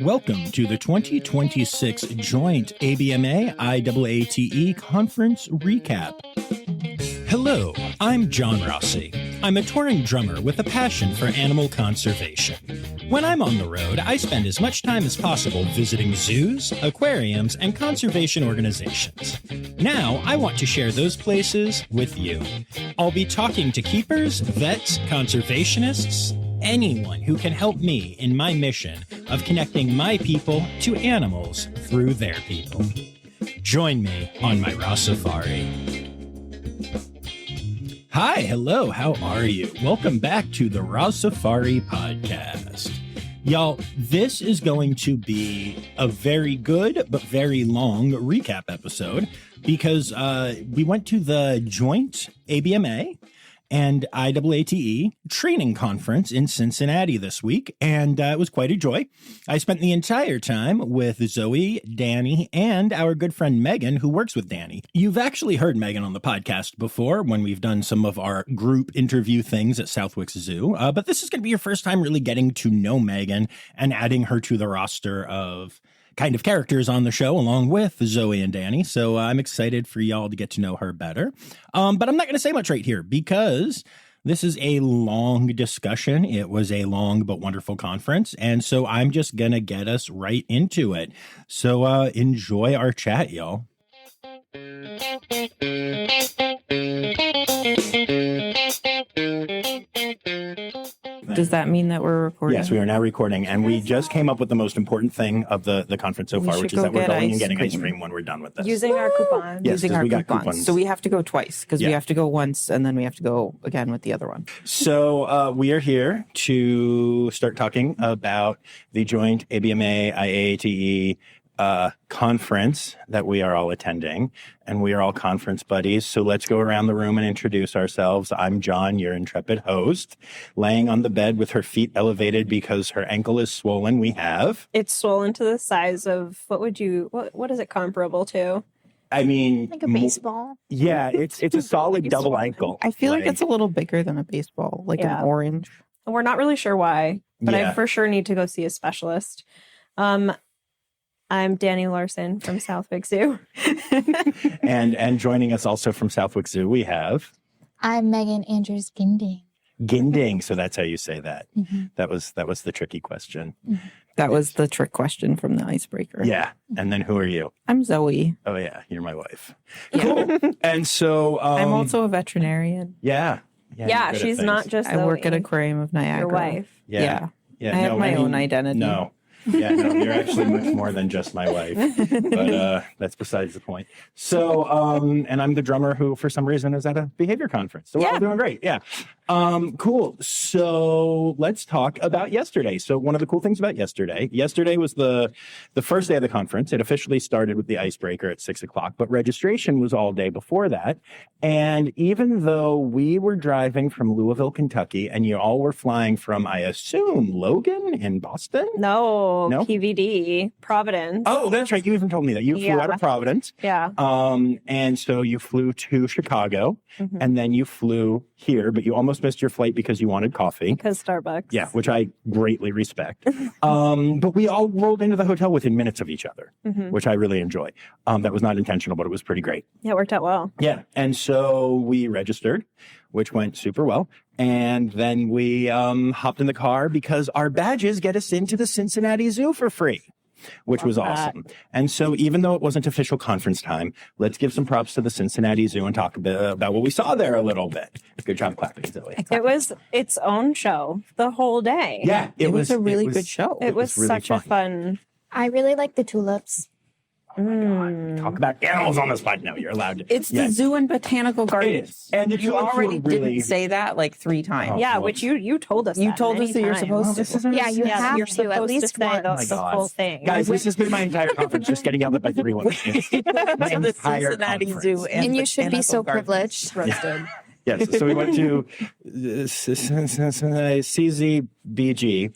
Welcome to the 2026 Joint ABMA IAATE Conference Recap. Hello, I'm John Rossi. I'm a touring drummer with a passion for animal conservation. When I'm on the road, I spend as much time as possible visiting zoos, aquariums, and conservation organizations. Now, I want to share those places with you. I'll be talking to keepers, vets, conservationists, anyone who can help me in my mission of connecting my people to animals through their people. Join me on my Rossifari. Hi, hello, how are you? Welcome back to the Rossifari podcast. Y'all, this is going to be a very good but very long recap episode because we went to the joint ABMA and IAATE training conference in Cincinnati this week, and it was quite a joy. I spent the entire time with Zoe, Dani, and our good friend Meagan, who works with Dani. You've actually heard Meagan on the podcast before when we've done some of our group interview things at Southwick Zoo, but this is going to be your first time really getting to know Meagan and adding her to the roster of kind of characters on the show along with Zoe and Dani. So I'm excited for y'all to get to know her better. But I'm not going to say much right here because this is a long discussion. It was a long but wonderful conference. And so I'm just going to get us right into it. So enjoy our chat, y'all. Does that mean that we're recording? Yes, we are now recording, and we just came up with the most important thing of the conference so far, which is that we're going and getting ice cream when we're done with this. Using our coupons. Yes, Using our we got coupons. So we have to go twice because we have to go once and then we have to go again with the other one. So we are here to start talking about the joint ABMA IAATE conference that we are all attending, and we are all conference buddies. So let's go around the room and introduce ourselves. I'm John, your intrepid host, laying on the bed with her feet elevated because her ankle is swollen. We have It's swollen to the size of what is it comparable to? I mean, like a baseball. Yeah, it's a solid double ankle. I feel like it's a little bigger than a baseball, like an orange. We're not really sure why, but Yeah. I for sure need to go see a specialist. I'm Dani Larson from Southwick Zoo. and joining us also from Southwick Zoo, we have I'm Meagan Andrews Ginding. Ginding. So that's how you say that. Mm-hmm. That was the tricky question. Mm-hmm. That was the trick question from the icebreaker. Yeah. And then who are you? I'm Zoe. Oh yeah, you're my wife. Cool. And so I'm also a veterinarian. Yeah, Yeah, she's not just I work at Aquarium of Niagara. your wife. Yeah. I have my own identity. No. Yeah, no, you're actually much more than just my wife, but that's besides the point. So, and I'm the drummer who, for some reason, is at a behavior conference. So we're all doing great. Yeah. Cool. So let's talk about yesterday. So one of the cool things about yesterday was the first day of the conference. It officially started with the icebreaker at 6:00, but registration was all day before that. And even though we were driving from Louisville, Kentucky, and you all were flying from, I assume, Logan in Boston? No, PVD, Providence. Oh, that's right. You even told me that. You flew out of Providence. Yeah. And so you flew to Chicago, and then you flew here, but you almost missed your flight because you wanted coffee. Because Starbucks. Yeah, which I greatly respect. But we all rolled into the hotel within minutes of each other, which I really enjoy. That was not intentional, but it was pretty great. Yeah, it worked out well. Yeah. And so we registered, which went super well. And then we hopped in the car because our badges get us into the Cincinnati Zoo for free, which was awesome. And so even though it wasn't official conference time, let's give some props to the Cincinnati Zoo and talk a bit about what we saw there a little bit. Good job clapping, Zoe. It was its own show the whole day. Yeah, It was a really good show. It was really such a fun. I really like the tulips. Oh my God. Talk about animals on the spot. No, you're allowed to. It's the Zoo and Botanical Gardens. And the you tulips already were really... didn't say that like 3 times. Yeah, well, which you told us. You that told many us that you're times. supposed to. Yeah, you have you're to supposed at least to say once. the whole thing. Guys, this has been my entire conference, just getting yelled at by 3 women. My To the entire Cincinnati conference. Zoo And you should be so privileged. Roasted. Yes, so we went to CZBG,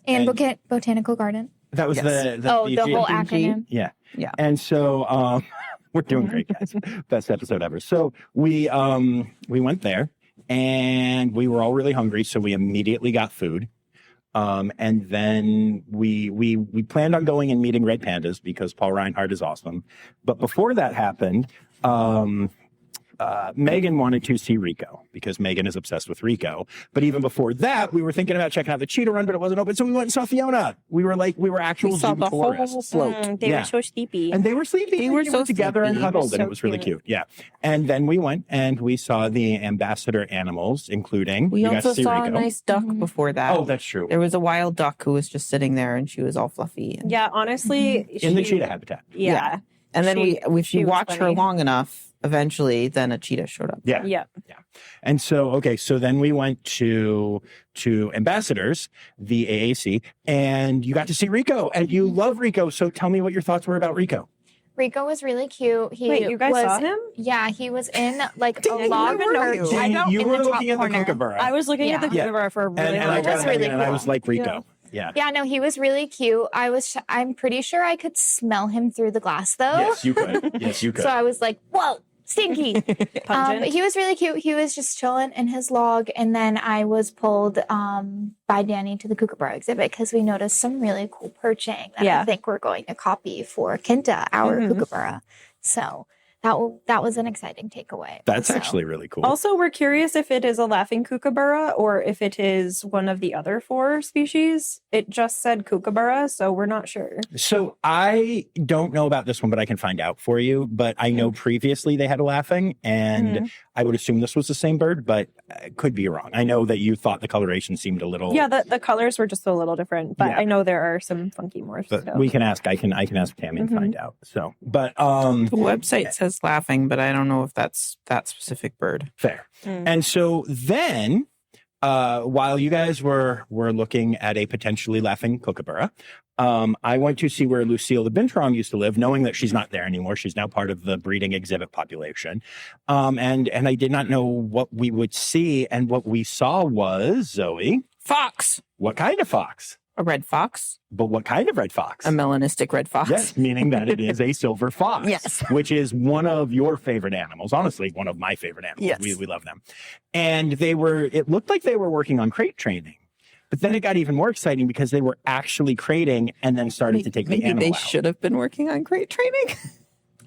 and Botanical Garden. that was the The BG. whole acronym. Yeah. Yeah. And so we're doing great, guys. Best episode ever. So we went there, and we were all really hungry, so we immediately got food. And then we planned on going and meeting red pandas because Paul Reinhardt is awesome. But before that happened, Meagan wanted to see Rico because Meagan is obsessed with Rico. But even before that, we were thinking about checking out the cheetah run, but it wasn't open. So we went and saw Fiona. We were actual saw zoo the tourists. whole float. They were so sleepy. And they were sleepy. They were so together and sleepy. huddled, and So it was really cute. cute. Yeah. And then we went and we saw the ambassador animals, including We you got also to see saw Rico. a nice duck before that. Oh, that's true. There was a wild duck who was just sitting there, and she was all fluffy. And, Yeah, honestly, In the cheetah habitat. Yeah. Yeah. and then She if you was watch her funny. long enough, eventually, then a cheetah showed up. Yeah. Yeah. And so, so then we went to Ambassadors, the AAC, and you got to see Rico, and you love Rico. So tell me what your thoughts were about Rico. Rico was really cute. Wait, you guys saw him? Yeah, he was in like a I log. didn't even know you. I know, you in were the top looking at the corner. kookaburra. I was looking at the Yeah. kookaburra for a really and long I time. got really and I cool. was like, Rico. Yeah. Yeah. Yeah, no, he was really cute. I'm pretty sure I could smell him through the glass though. Yes, you could. Yes, you could. So I was like, whoa, stinky. But Pungent. he was really cute. He was just chilling in his log. And then I was pulled by Dani to the kookaburra exhibit because we noticed some really cool perching that Yeah. I think we're going to copy for Kinta, our kookaburra. So that was an exciting takeaway. That's So- actually really cool. Also, we're curious if it is a laughing kookaburra or if it is one of the other 4 species. It just said kookaburra, so we're not sure. So I don't know about this one, but I can find out for you. But I know previously they had a laughing, and I would assume this was the same bird, but it could be wrong. I know that you thought the coloration seemed a little. Yeah, the colors were just a little different, but Yeah. I know there are some funky morphs. But so. we can ask. I can ask Tammy and find out. So, but The website says laughing, but I don't know if that's that specific bird. fair. Mm. And so then, while you guys were looking at a potentially laughing kookaburra, I went to see where Lucille the Binturong used to live, knowing that she's not there anymore. She's now part of the breeding exhibit population. And I did not know what we would see. And what we saw was, Zoe, Fox. what kind of fox? A red fox. But what kind of red fox? A melanistic red fox. Yes, meaning that it is a silver fox. Yes. Which is one of your favorite animals. Honestly, one of my favorite animals. Yes. We love them. And it looked like they were working on crate training. But then it got even more exciting because they were actually crating and then started to take the Maybe animal they out. should have been working on crate training,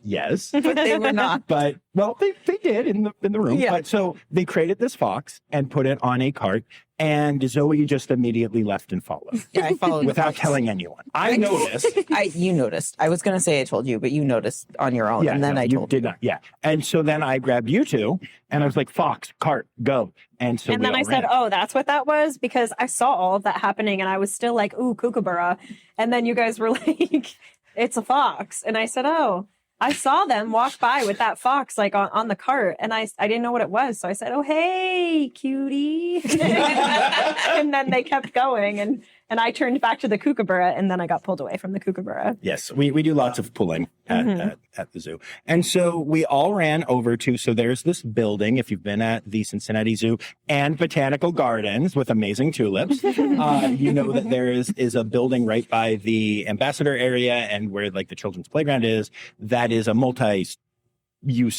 Yes. but they were not. But well, they did in the room. Yeah. But so they created this fox and put it on a cart, and Zoe just immediately left and followed Yeah, I followed without telling anyone. I noticed. You noticed. I was going to say I told you, but you noticed on your own, and then no, I you told did not. Yeah, and so then I grabbed you two, and I was like, "Fox, cart, go!" And so And we then all I said, ran. "Oh, that's what that was," because I saw all of that happening, and I was still like, "Ooh, kookaburra," and then you guys were like, "It's a fox," and I said, "Oh." I saw them walk by with that fox like on the cart, and I didn't know what it was, so I said, "Oh, hey, cutie," and then they kept going, and I turned back to the kookaburra, and then I got pulled away from the kookaburra. Yes, we do lots of pulling at the zoo. And so we all ran over to, so there's this building, if you've been at the Cincinnati Zoo and Botanical Gardens with amazing tulips, you know that there is a building right by the ambassador area and where like the children's playground is, that is a multi-use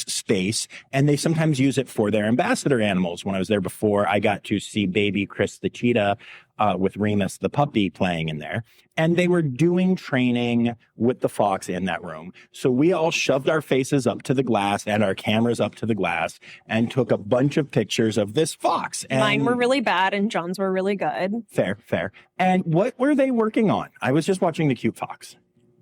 space, and they sometimes use it for their ambassador animals. When I was there before, I got to see baby Chris the cheetah with Remus the puppy playing in there, and they were doing training with the fox in that room. So we all shoved our faces up to the glass and our cameras up to the glass and took a bunch of pictures of this fox. And Mine were really bad, and John's were really good. fair. And what were they working on? I was just watching the cute fox.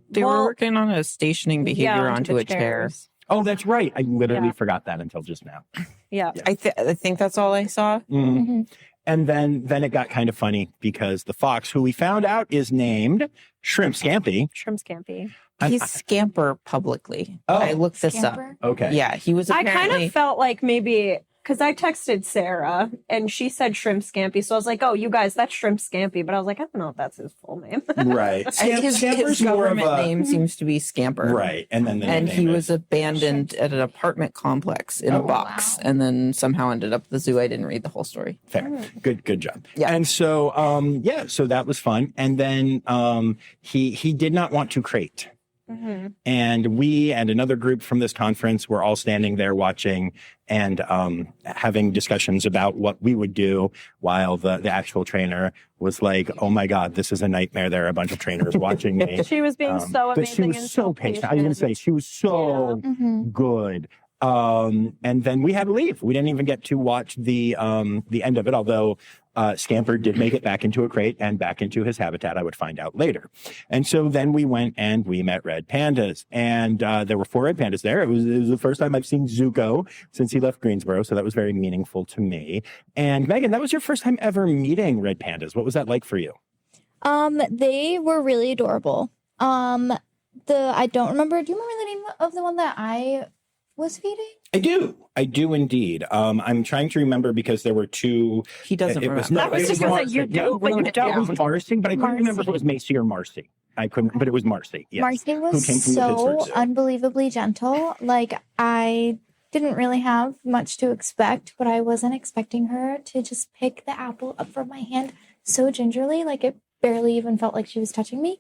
They Well, were working on a stationing behavior onto the a chair. chairs. Oh, that's right. I literally Yeah. forgot that until just now. Yeah. I think that's all I saw. Mhm. And then it got kind of funny because the fox, who we found out is named Shrimp Scampy. Shrimp Scampy. He's Scamper publicly. Oh. I looked this Scamper? up. Okay. Yeah, he was I apparently. kind of felt like maybe because I texted Sarah and she said Shrimp Scampy, so I was like, "Oh, you guys, that's Shrimp Scampy," but I was like, I don't know if that's his full name. Right. his Scamper's more of government a- name seems to be Scamper. Right. And then the And name he is- was abandoned at an apartment complex in a Oh, box, wow. and then somehow ended up at the zoo. I didn't read the whole story. fair. Good job. Yeah. And so so that was fun. And then he did not want to crate. And we and another group from this conference were all standing there watching and having discussions about what we would do, while the actual trainer was like, oh my God, this is a nightmare. There are a bunch of trainers watching me. She was being so amazing. But she was and so patient. I was going to say, she was so good. And then we had to leave. We didn't even get to watch the end of it, although Scamper did make it back into a crate and back into his habitat. I would find out later. And so then we went and we met red pandas, and there were 4 red pandas there. It was the first time I've seen Zuko since he left Greensboro, so that was very meaningful to me. And Meagan, that was your first time ever meeting red pandas. What was that like for you? They were really adorable. I don't remember. Do you remember the name of the one that I was feeding? I do indeed. I'm trying to remember because there were 2. He doesn't remember. That was just because you do, but you don't. It was Marcy, but I couldn't remember if it was Macy or Marcy. I couldn't, but it was Marcy. Yes. Marcy was so unbelievably gentle. Like, I didn't really have much to expect, but I wasn't expecting her to just pick the apple up from my hand so gingerly. Like, it barely even felt like she was touching me.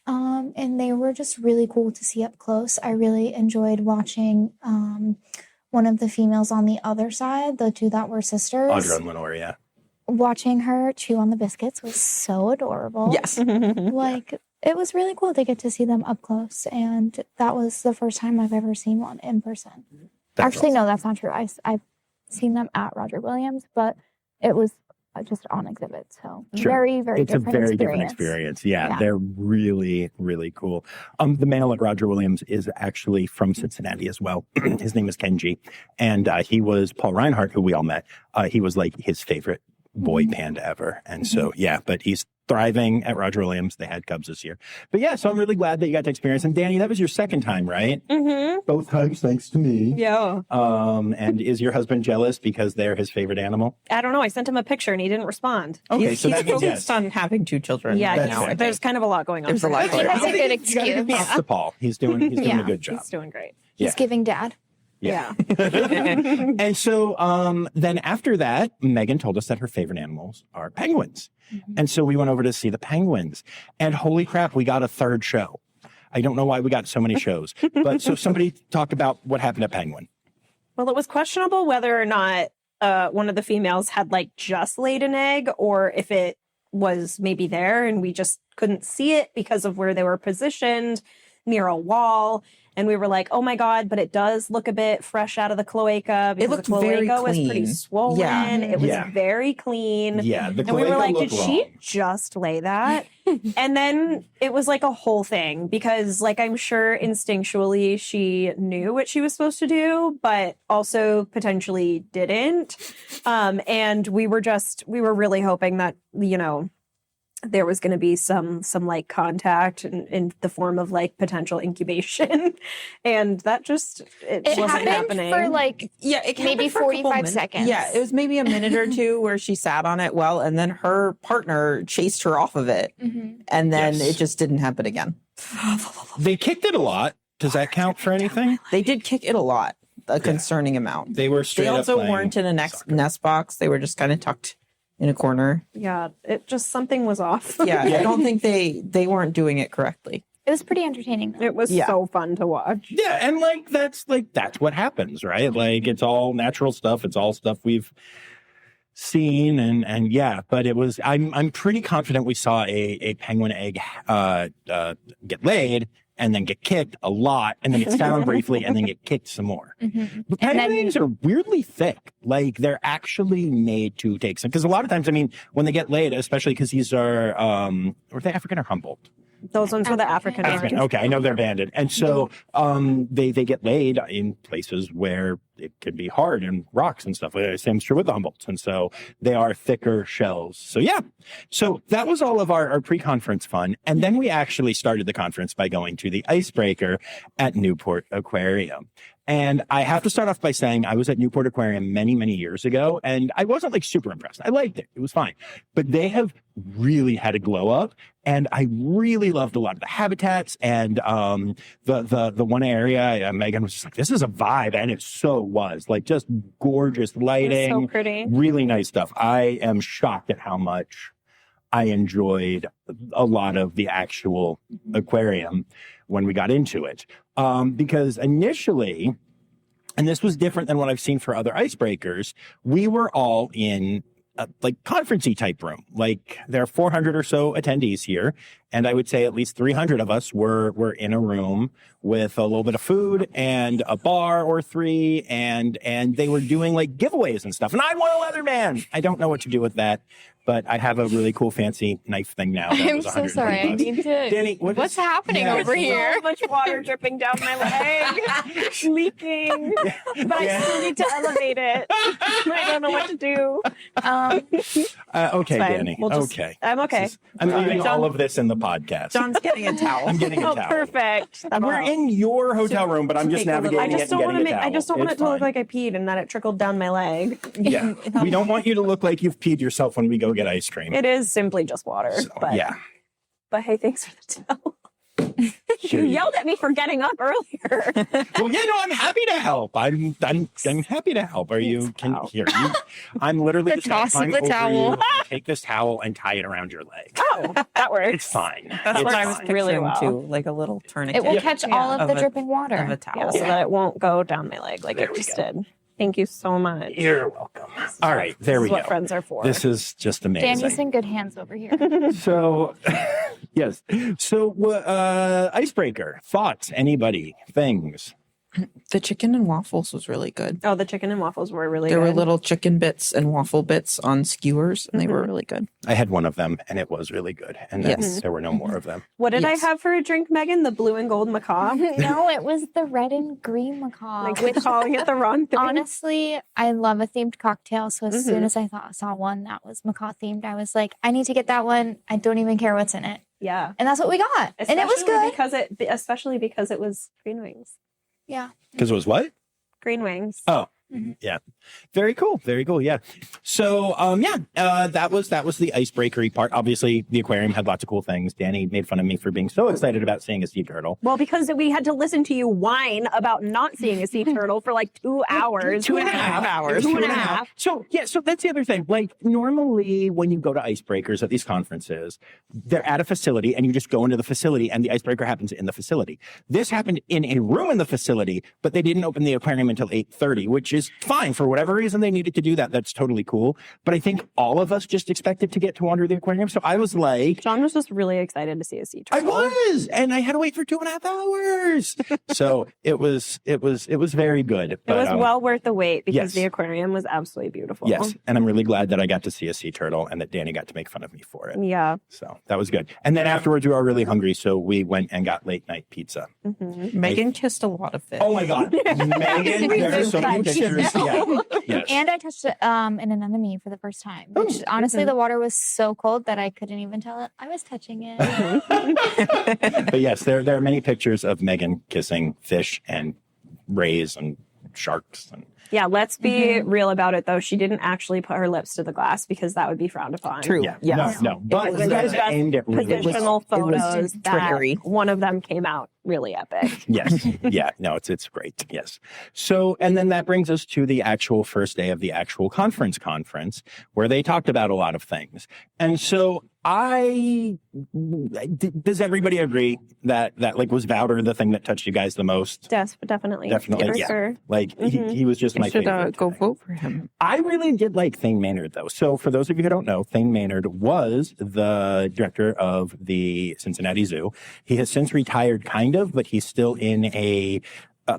And they were just really cool to see up close. I really enjoyed watching one of the females on the other side, the 2 that were sisters. Audra and Lenore, yeah. Watching her chew on the biscuits was so adorable. Yes. Like, it was really cool to get to see them up close. And that was the first time I've ever seen one in person. Actually, no, that's not true. I've seen them at Roger Williams, but it was just on exhibit. So very, very it's different a very experience. different experience. Yeah, they're really, really cool. The male at Roger Williams is actually from Cincinnati as well. His name is Kenji, and he was Paul Reinhardt, who we all met. He was like his favorite boy panda ever. And so, but he's thriving at Roger Williams. They had cubs this year. But yeah, so I'm really glad that you got to experience. And Dani, that was your second time, right? Both times thanks to me. Yeah. And is your husband jealous because they're his favorite animal? I don't know. I sent him a picture and he didn't respond. Okay, he's so that means focused on having 2 children. Yeah, right now. there's kind of a lot going on. There's a lot He has a good You gotta give excuse. props to Paul. He's doing a good job. He's doing great. He's giving dad. Yeah. And so then after that, Meagan told us that her favorite animals are penguins. And so we went over to see the penguins. And holy crap, we got a 3rd show. I don't know why we got so many shows. But so somebody talked about what happened at Penguin. Well, it was questionable whether or not one of the females had like just laid an egg, or if it was maybe there and we just couldn't see it because of where they were positioned near a wall. And we were like, oh my God, but it does look a bit fresh out of the cloaca. Because It looked the cloaca very was clean. pretty swollen. Yeah. It was very clean. Yeah, the And we were cloaca like, looked did she wrong. just lay that? And then it was like a whole thing because like I'm sure instinctually she knew what she was supposed to do, but also potentially didn't. And we were really hoping that, there was going to be some like contact in the form of like potential incubation. And that just, it wasn't happened happening. for like It maybe happened for a couple 45 minutes. seconds. Yeah, it was maybe a minute or 2 where she sat on it well, and then her partner chased her off of it. And then Yes. it just didn't happen again. They kicked it a lot. Does that count for anything? They did kick it a lot, a concerning amount. They were straight They up also playing weren't in a soccer. nest box. They were just kind of tucked in a corner. Yeah, it just, something was off. Yeah, I don't think they weren't doing it correctly. It was pretty entertaining though. It was so fun to watch. Yeah, and that's what happens, right? Like it's all natural stuff. It's all stuff we've seen, and yeah. But it was. I'm pretty confident we saw a penguin egg get laid and then get kicked a lot, and then get found briefly, and then get kicked some more. But penguin eggs are weirdly thick. Like they're actually made to take some. Because a lot of times, I mean, when they get laid, especially because these are were they African or Humboldt? Those ones were the African ones. Okay, I know they're banded. And so they get laid in places where it can be hard and rocks and stuff. Same's true with the Humboldts. And so they are thicker shells. So yeah. So that was all of our pre-conference fun. And then we actually started the conference by going to the icebreaker at Newport Aquarium. And I have to start off by saying I was at Newport Aquarium many, many years ago, and I wasn't like super impressed. I liked it. It was fine. But they have really had a glow up, and I really loved a lot of the habitats and the one area, Meagan was just like, this is a vibe, and it so was. Like just gorgeous lighting. So pretty. Really nice stuff. I am shocked at how much I enjoyed a lot of the actual aquarium when we got into it. Because initially, and this was different than what I've seen for other icebreakers, we were all in like conference-y type room. Like there are 400 or so attendees here. And I would say at least 300 of us were in a room with a little bit of food and a bar or three. And they were doing like giveaways and stuff. And I won a Leatherman. I don't know what to do with that, but I have a really cool fancy knife thing now. I'm so sorry. I need to. Danny, what's happening over here? So much water dripping down my leg, leaking. But I still need to elevate it. I don't know what to do. Okay, Danny. I'm okay. I'm leaving all of this in the podcast. John's getting a towel. I'm getting a towel. Perfect. We're in your hotel room, but I'm just navigating it and getting a towel. I just don't want it to look like I peed and that it trickled down my leg. Yeah. We don't want you to look like you've peed yourself when we go get ice cream. It is simply just water. So, but, yeah. But hey, thanks for the towel. You yelled at me for getting up earlier. Well, yeah, no, I'm happy to help. I'm happy to help. Are you? I'm literally just tossing the towel. Take this towel and tie it around your leg. Oh, that works. It's fine. That's what I was Really picturing well. too, like a little tourniquet. It will catch all of the dripping of a water. towel. Yeah, so that it won't go down my leg like There it we just go. did. Thank you so much. You're welcome. All right, there we This is go. what friends are for. This is just amazing. Danny's in good hands over here. So, yes. So, icebreaker, thoughts, anybody, things? The chicken and waffles was really good. Oh, the chicken and waffles were really There good. were little chicken bits and waffle bits on skewers, and they were really good. I had one of them, and it was really good. And then Yes. there were no more of them. What did Yes. I have for a drink, Megan? The blue and gold macaw? No, it was the red and green macaw. Like we're calling it the wrong thing. Honestly, I love a themed cocktail. So as soon as I saw one that was macaw themed, I was like, I need to get that one. I don't even care what's in it. Yeah. And that's what we got. And it was good. Especially because it was green wings. Yeah. Because it was what? Green wings. Oh, yeah. Very cool. Very cool. Yeah. So, that was the icebreakery part. Obviously, the aquarium had lots of cool things. Danny made fun of me for being so excited about seeing a sea turtle. Well, because we had to listen to you whine about not seeing a sea turtle for like 2 hours. 2.5 hours. 2.5. So that's the other thing. Like normally when you go to icebreakers at these conferences, they're at a facility and you just go into the facility and the icebreaker happens in the facility. This happened in a room in the facility, but they didn't open the aquarium until 8:30, which is fine. For whatever reason they needed to do that, that's totally cool. But I think all of us just expected to get to wander the aquarium. So I was like, John was just really excited to see a sea I turtle. was, and I had to wait for 2.5 hours. So it was very good. It was well worth the wait because Yes. the aquarium was absolutely beautiful. Yes, and I'm really glad that I got to see a sea turtle and that Danny got to make fun of me for it. Yeah. So that was good. And then afterwards, we were really hungry, so we went and got late night pizza. Megan kissed a lot of fish. Oh my God, Megan! There are so many pictures. Yeah. Yes. And I touched it in an anemone for the first time. Which honestly, the water was so cold that I couldn't even tell it I was touching it. But yes, there are many pictures of Megan kissing fish and rays and sharks and. Yeah, let's be real about it, though. She didn't actually put her lips to the glass because that would be frowned upon. True. Yeah, Yes. no, but was that just aimed at really Positional photos that trickery. one of them came out really epic. Yes. Yeah. No, it's great. Yes. So, and then that brings us to the actual first day of the actual conference where they talked about a lot of things. And so does everybody agree that like was Vouter the thing that touched you guys the most? Definitely. Definitely. For Yeah. sure. Like he was just You my should favorite. go today. vote for him. I really did like Thane Maynard, though. So for those of you who don't know, Thane Maynard was the director of the Cincinnati Zoo. He has since retired, kind of, but he's still in a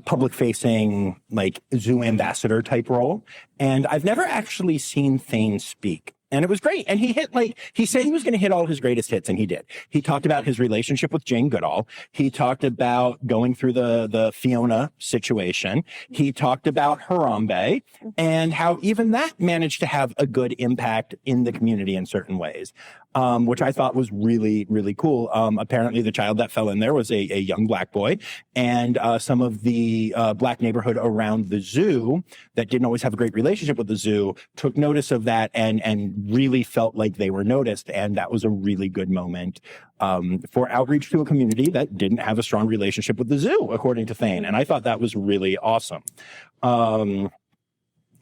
public-facing, like, zoo ambassador type role. And I've never actually seen Thane speak. And it was great. And he said he was going to hit all his greatest hits, and he did. He talked about his relationship with Jane Goodall. He talked about going through the Fiona situation. He talked about Harambe and how even that managed to have a good impact in the community in certain ways, which I thought was really, really cool. Apparently the child that fell in there was a young black boy, and some of the black neighborhood around the zoo that didn't always have a great relationship with the zoo took notice of that and really felt like they were noticed. And that was a really good moment for outreach to a community that didn't have a strong relationship with the zoo, according to Thane. And I thought that was really awesome.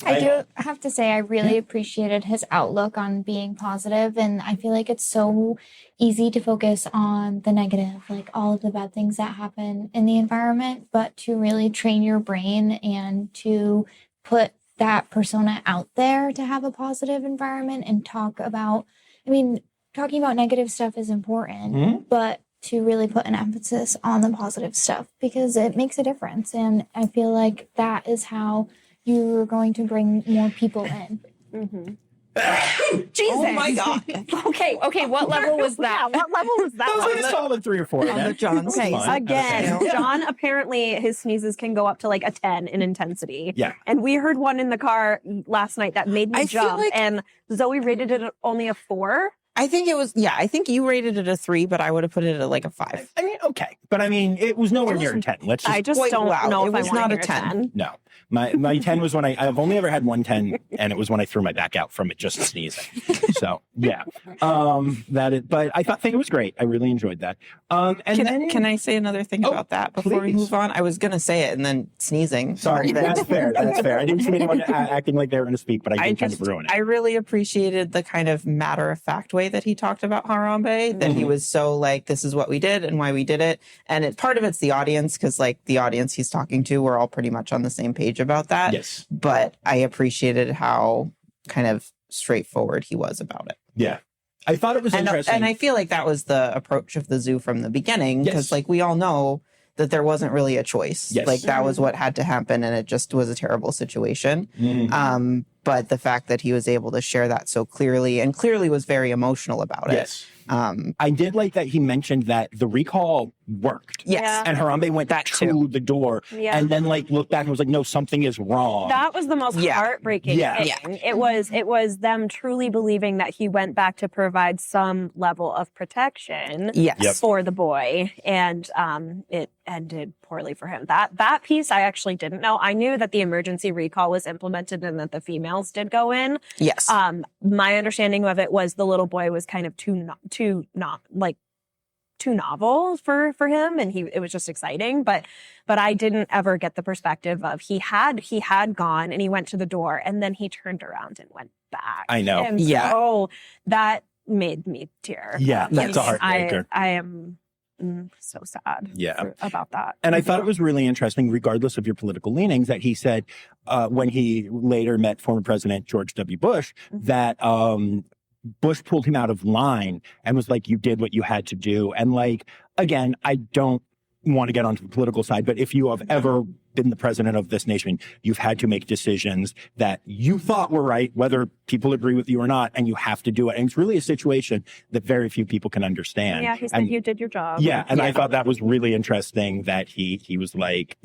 I do have to say I really appreciated his outlook on being positive, and I feel like it's so easy to focus on the negative, like all of the bad things that happen in the environment, but to really train your brain and to put that persona out there to have a positive environment and talking about negative stuff is important, but to really put an emphasis on the positive stuff because it makes a difference. And I feel like that is how you're going to bring more people in. Jesus. Oh my God. Okay. What level was that? What level was that? That was like a solid 3 or 4. On the John's Okay, fine. again, John, apparently his sneezes can go up to like a 10 in intensity. Yeah. And we heard one in the car last night that made me jump, and Zoe rated it only a 4. I think I think you rated it a 3, but I would have put it at like a 5. I mean, okay. But I mean, it was nowhere near a 10. Let's just... I just don't know if I want not to a hear 10. No. My 10 was when I've only ever had one 10, and it was when I threw my back out from it just sneezing. So, yeah. But I think it was great. I really enjoyed that. Can I say another thing about that before we move on? I was going to say it and then sneezing. Sorry, that's fair. That's fair. I didn't see anyone acting like they were going to speak, but I did kind of ruin it. I really appreciated the kind of matter-of-fact way that he talked about Harambe, that he was so like, this is what we did and why we did it. And part of it's the audience, because like the audience he's talking to, we're all pretty much on the same page about that. Yes. But I appreciated how kind of straightforward he was about it. Yeah. I thought it was interesting. And I feel like that was the approach of the zoo from the beginning, because like we all know that there wasn't really a choice. Yes. Like that was what had to happen, and it just was a terrible situation. Mm-hmm. But the fact that he was able to share that so clearly and clearly was very emotional about it. Yes. I did like that he mentioned that the recall worked. Yes. Yeah. And Harambe went back to the door and then like looked back and was like, no, something is wrong. That was the most heartbreaking thing. It was them truly believing that he went back to provide some level of protection for the boy, and it ended poorly for him. That piece I actually didn't know. I knew that the emergency recall was implemented and that the females did go in. Yes. My understanding of it was the little boy was kind of too novel for him, and it was just exciting, but I didn't ever get the perspective of he had gone and he went to the door and then he turned around and went back. I know. And so that made me tear. Yeah, that's a heartbreaker. I am so sad about that. And I thought it was really interesting, regardless of your political leanings, that he said when he later met former President George W. Bush, that Bush pulled him out of line and was like, you did what you had to do. And like, again, I don't want to get onto the political side, but if you have ever been the president of this nation, you've had to make decisions that you thought were right, whether people agree with you or not, and you have to do it. And it's really a situation that very few people can understand. Yeah, he said you did your job. Yeah, and I thought that was really interesting that he was like,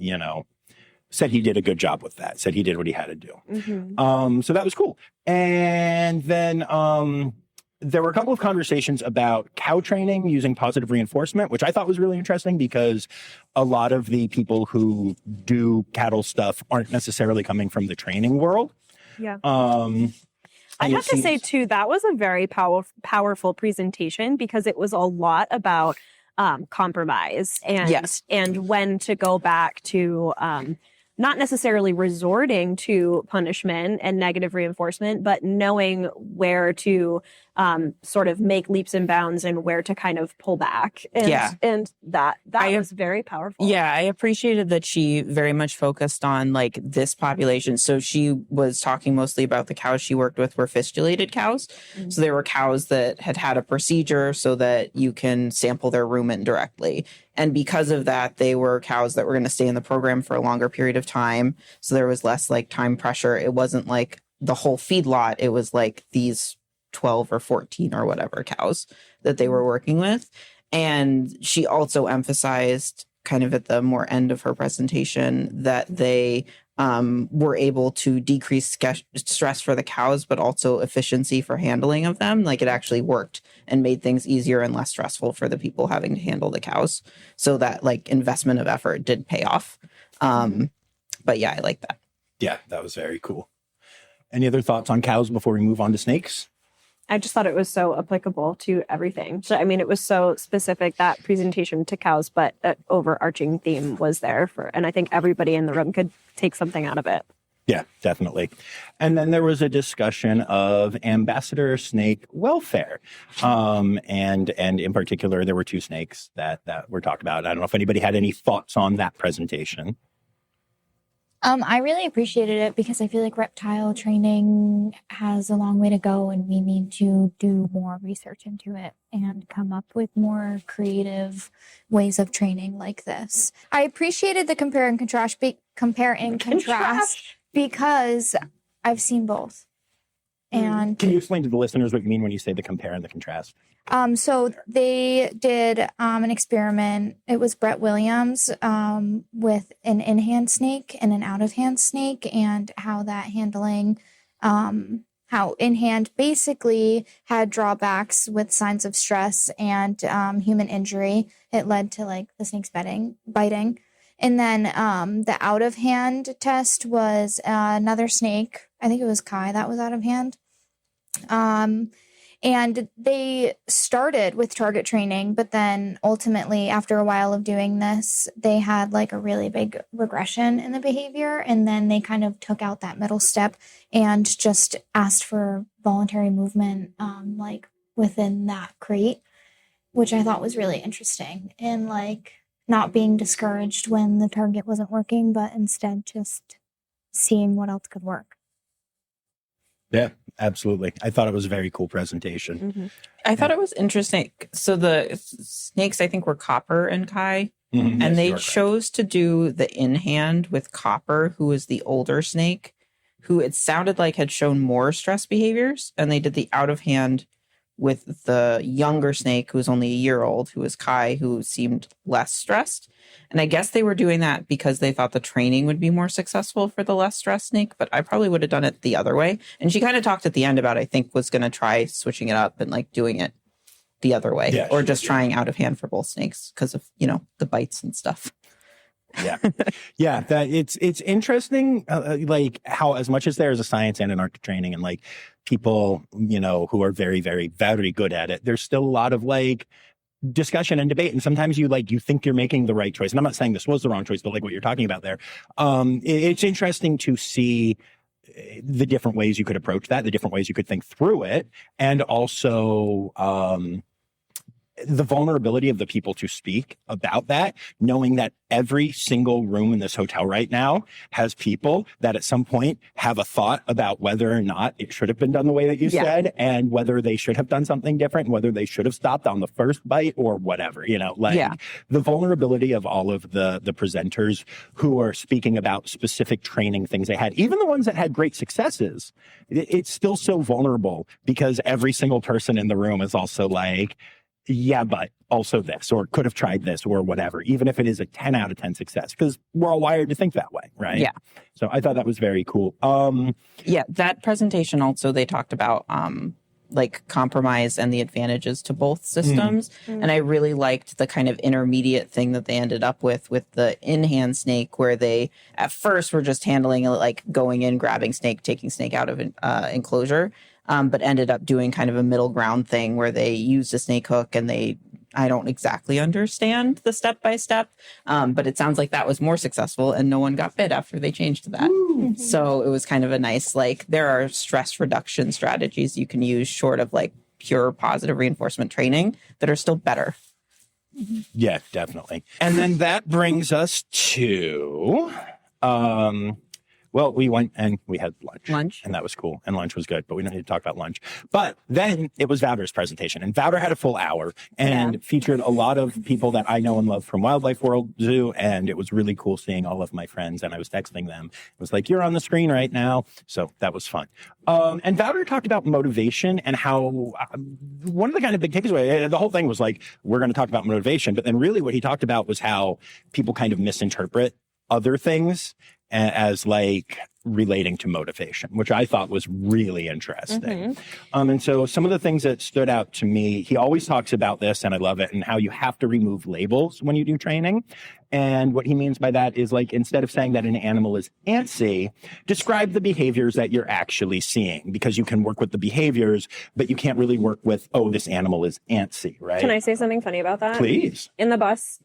said he did a good job with that, said he did what he had to do. Mm-hmm. So that was cool. And then there were a couple of conversations about cow training using positive reinforcement, which I thought was really interesting because a lot of the people who do cattle stuff aren't necessarily coming from the training world. Yeah. I have to say, too, that was a very powerful presentation because it was a lot about compromise and when to go back to not necessarily resorting to punishment and negative reinforcement, but knowing where to sort of make leaps and bounds and where to kind of pull back. And that was very powerful. Yeah, I appreciated that she very much focused on like this population. So she was talking mostly about the cows she worked with were fistulated cows. Mm-hmm. So there were cows that had a procedure so that you can sample their rumen directly. And because of that, they were cows that were going to stay in the program for a longer period of time. So there was less like time pressure. It wasn't like the whole feedlot. It was like these 12 or 14 or whatever cows that they were working with. And she also emphasized kind of at the more end of her presentation that they were able to decrease stress for the cows, but also efficiency for handling of them. Like it actually worked and made things easier and less stressful for the people having to handle the cows. So that like investment of effort did pay off. But yeah, I like that. Yeah, that was very cool. Any other thoughts on cows before we move on to snakes? I just thought it was so applicable to everything. So, I mean, it was so specific, that presentation to cows, but an overarching theme was there and I think everybody in the room could take something out of it. Yeah, definitely. And then there was a discussion of ambassador snake welfare. And in particular, there were 2 snakes that were talked about. I don't know if anybody had any thoughts on that presentation. I really appreciated it because I feel like reptile training has a long way to go and we need to do more research into it and come up with more creative ways of training like this. I appreciated the compare and contrast because I've seen both. And can you explain to the listeners what you mean when you say the compare and the contrast? So they did an experiment. It was Brett Williams with an in-hand snake and an out-of-hand snake, and how that handling, how in-hand basically had drawbacks with signs of stress and human injury. It led to like the snake's biting. And then the out-of-hand test was another snake. I think it was Kai that was out of hand. And they started with target training, but then ultimately, after a while of doing this, they had like a really big regression in the behavior. And then they kind of took out that middle step and just asked for voluntary movement, like within that crate, which I thought was really interesting. And like not being discouraged when the target wasn't working, but instead just seeing what else could work. Yeah, absolutely. I thought it was a very cool presentation. Mm-hmm. I thought it was interesting. So the snakes, I think, were Copper and Kai. Mm-hmm. And they chose to do the in-hand with Copper, who was the older snake, who it sounded like had shown more stress behaviors. And they did the out-of-hand with the younger snake, who was only a year old, who was Kai, who seemed less stressed. And I guess they were doing that because they thought the training would be more successful for the less stressed snake, but I probably would have done it the other way. And she kind of talked at the end about, I think, was going to try switching it up and like doing it the other way, or just trying out of hand for both snakes because of, you know, the bites and stuff. Yeah. That it's interesting, like how, as much as there is a science and an art to training, and like people, you know, who are very, very, very good at it, there's still a lot of like discussion and debate. And sometimes you think you're making the right choice. And I'm not saying this was the wrong choice, but like what you're talking about there, it's interesting to see the different ways you could approach that, the different ways you could think through it, and also, the vulnerability of the people to speak about that, knowing that every single room in this hotel right now has people that at some point have a thought about whether or not it should have been done the way that you said, and whether they should have done something different, whether they should have stopped on the first bite or whatever, you know, like the vulnerability of all of the presenters who are speaking about specific training things they had, even the ones that had great successes, it's still so vulnerable because every single person in the room is also like, yeah, but also this, or could have tried this, or whatever, even if it is a 10 out of 10 success, because we're all wired to think that way, right? Yeah. So I thought that was very cool. That presentation also, they talked about like compromise and the advantages to both systems. Mm-hmm. And I really liked the kind of intermediate thing that they ended up with the in-hand snake, where they at first were just handling like going in, grabbing snake, taking snake out of enclosure. But ended up doing kind of a middle ground thing where they used a snake hook, and I don't exactly understand the step-by-step, but it sounds like that was more successful and no one got bit after they changed that. Mm-hmm. So it was kind of a nice, like, there are stress reduction strategies you can use short of like pure positive reinforcement training that are still better. Mm-hmm. Yeah, definitely. And then that brings us to... well, we went and we had lunch. And that was cool. And lunch was good, but we don't need to talk about lunch. But then it was Vouder's presentation. And Vouder had a full hour and featured a lot of people that I know and love from Wildlife World Zoo. And it was really cool seeing all of my friends. And I was texting them. It was like, you're on the screen right now. So that was fun. And Vouder talked about motivation and how one of the kind of big takeaways, the whole thing was like, we're going to talk about motivation. But then really what he talked about was how people kind of misinterpret other things as like relating to motivation, which I thought was really interesting. Mm-hmm. And so some of the things that stood out to me, he always talks about this, and I love it, and how you have to remove labels when you do training. And what he means by that is, like, instead of saying that an animal is antsy, describe the behaviors that you're actually seeing, because you can work with the behaviors, but you can't really work with, oh, this animal is antsy, right? Can I say something funny about that? Please. On the bus,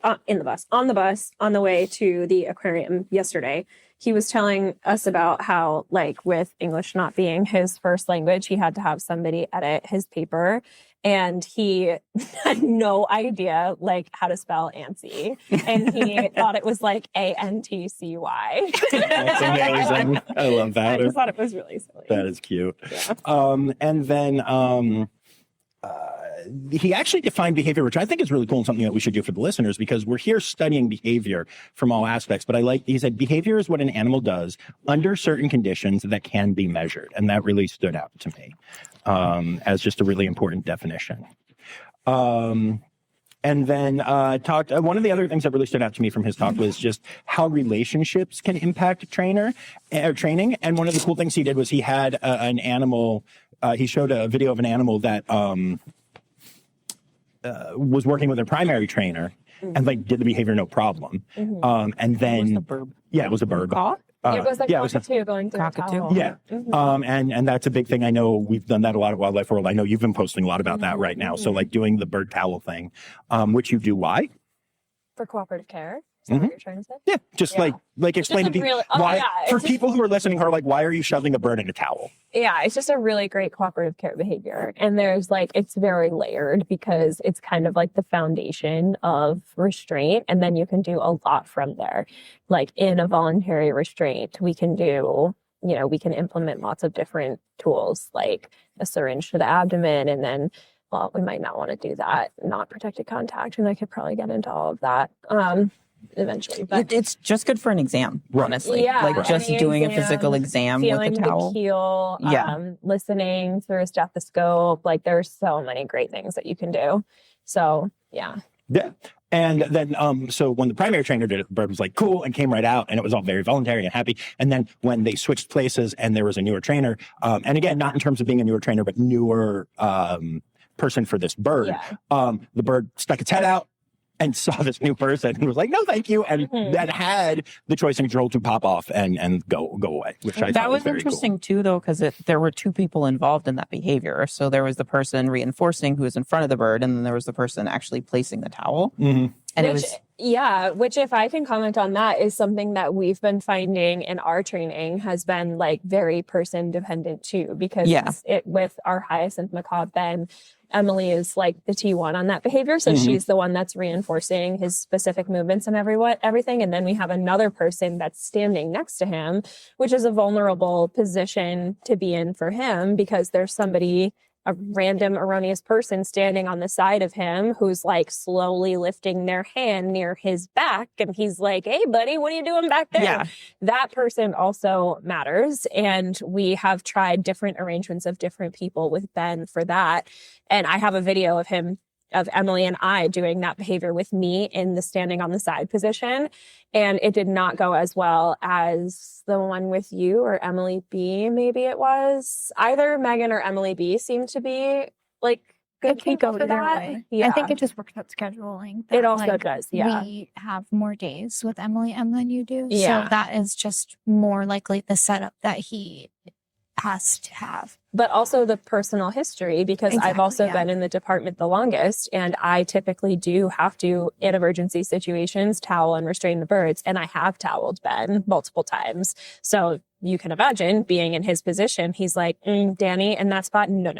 on the way to the aquarium yesterday, he was telling us about how, like, with English not being his first language, he had to have somebody edit his paper. And he had no idea, like, how to spell ANSI. And he thought it was, like, ANTCY. That's amazing. I love that. I just thought it was really silly. That is cute. Yeah. And then he actually defined behavior, which I think is really cool and something that we should do for the listeners, because we're here studying behavior from all aspects. But he said, behavior is what an animal does under certain conditions that can be measured. And that really stood out to me as just a really important definition. And then one of the other things that really stood out to me from his talk was just how relationships can impact training. And one of the cool things he did was he had an animal. He showed a video of an animal that was working with a primary trainer and like did the behavior no problem. And then it was a bird. It was a cockatoo going through a towel. Yeah. And that's a big thing. I know we've done that a lot at Wildlife World. I know you've been posting a lot about that right now. So like doing the bird towel thing, which you do. Why? For cooperative care. Is that what you're trying to say? Yeah. Just like explain to people why, for people who are listening, who are like, why are you shoving a bird in a towel? Yeah, it's just a really great cooperative care behavior. And there's like, it's very layered because it's kind of like the foundation of restraint. And then you can do a lot from there. Like in a voluntary restraint, we can do, we can implement lots of different tools, like a syringe to the abdomen. And then, well, we might not want to do that, not protected contact. And I could probably get into all of that. Eventually, but it's just good for an exam, honestly. Yeah, like just doing a physical exam with a towel. The keel, listening through a stethoscope. Like there's so many great things that you can do. So yeah. And then so when the primary trainer did it, the bird was like cool and came right out, and it was all very voluntary and happy. And then when they switched places and there was a newer trainer, and again, not in terms of being a newer trainer, but newer person for this bird, the bird stuck its head out and saw this new person and was like, no, thank you. And that had the choice and control to pop off and go away, which I thought was very interesting cool. too, though, because there were two people involved in that behavior. So there was the person reinforcing who was in front of the bird, and then there was the person actually placing the towel. And which if I can comment on that, is something that we've been finding in our training has been like very person dependent too, because with our hyacinth macabre, Ben, Emily is like the T1 on that behavior. So she's the one that's reinforcing his specific movements and everything. And then we have another person that's standing next to him, which is a vulnerable position to be in for him, because there's somebody, a random erroneous person standing on the side of him who's like slowly lifting their hand near his back. And he's like, hey, buddy, what are you doing back there? Yeah. That person also matters. And we have tried different arrangements of different people with Ben for that. And I have a video of Emily and I doing that behavior with me in the standing on the side position. And it did not go as well as the one with you or Emily B. Maybe it was. Either Meagan or Emily B. seemed to be like good people for that. Yeah. I think it just works out scheduling. It also does, yeah. We have more days with Emily M than you do. Yeah. So that is just more likely the setup that he has to have. But also the personal history, because I've also been in the department the longest, and I typically do have to, in emergency situations, towel and restrain the birds. And I have toweled Ben multiple times. So you can imagine being in his position. He's like, Dani, in that spot? No.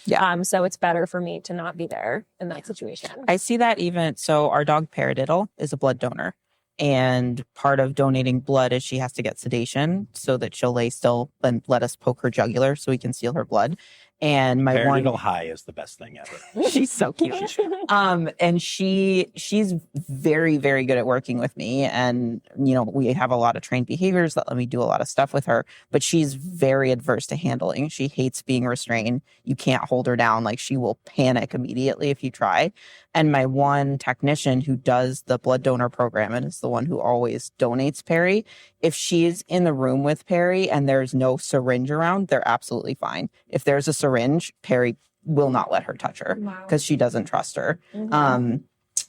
Yeah. So it's better for me to not be there in that situation. I see that even. So our dog Paradiddle is a blood donor. And part of donating blood is she has to get sedation so that she'll lay still and let us poke her jugular so we can seal her blood. And my Paradiddle high is the best thing ever. She's so cute. And she's very, very good at working with me. And, we have a lot of trained behaviors that let me do a lot of stuff with her, but she's very adverse to handling. She hates being restrained. You can't hold her down. Like, she will panic immediately if you try. And my one technician who does the blood donor program and is the one who always donates Perry, if she's in the room with Perry and there's no syringe around, they're absolutely fine. If there's a syringe, Perry will not let her touch her because she doesn't trust her.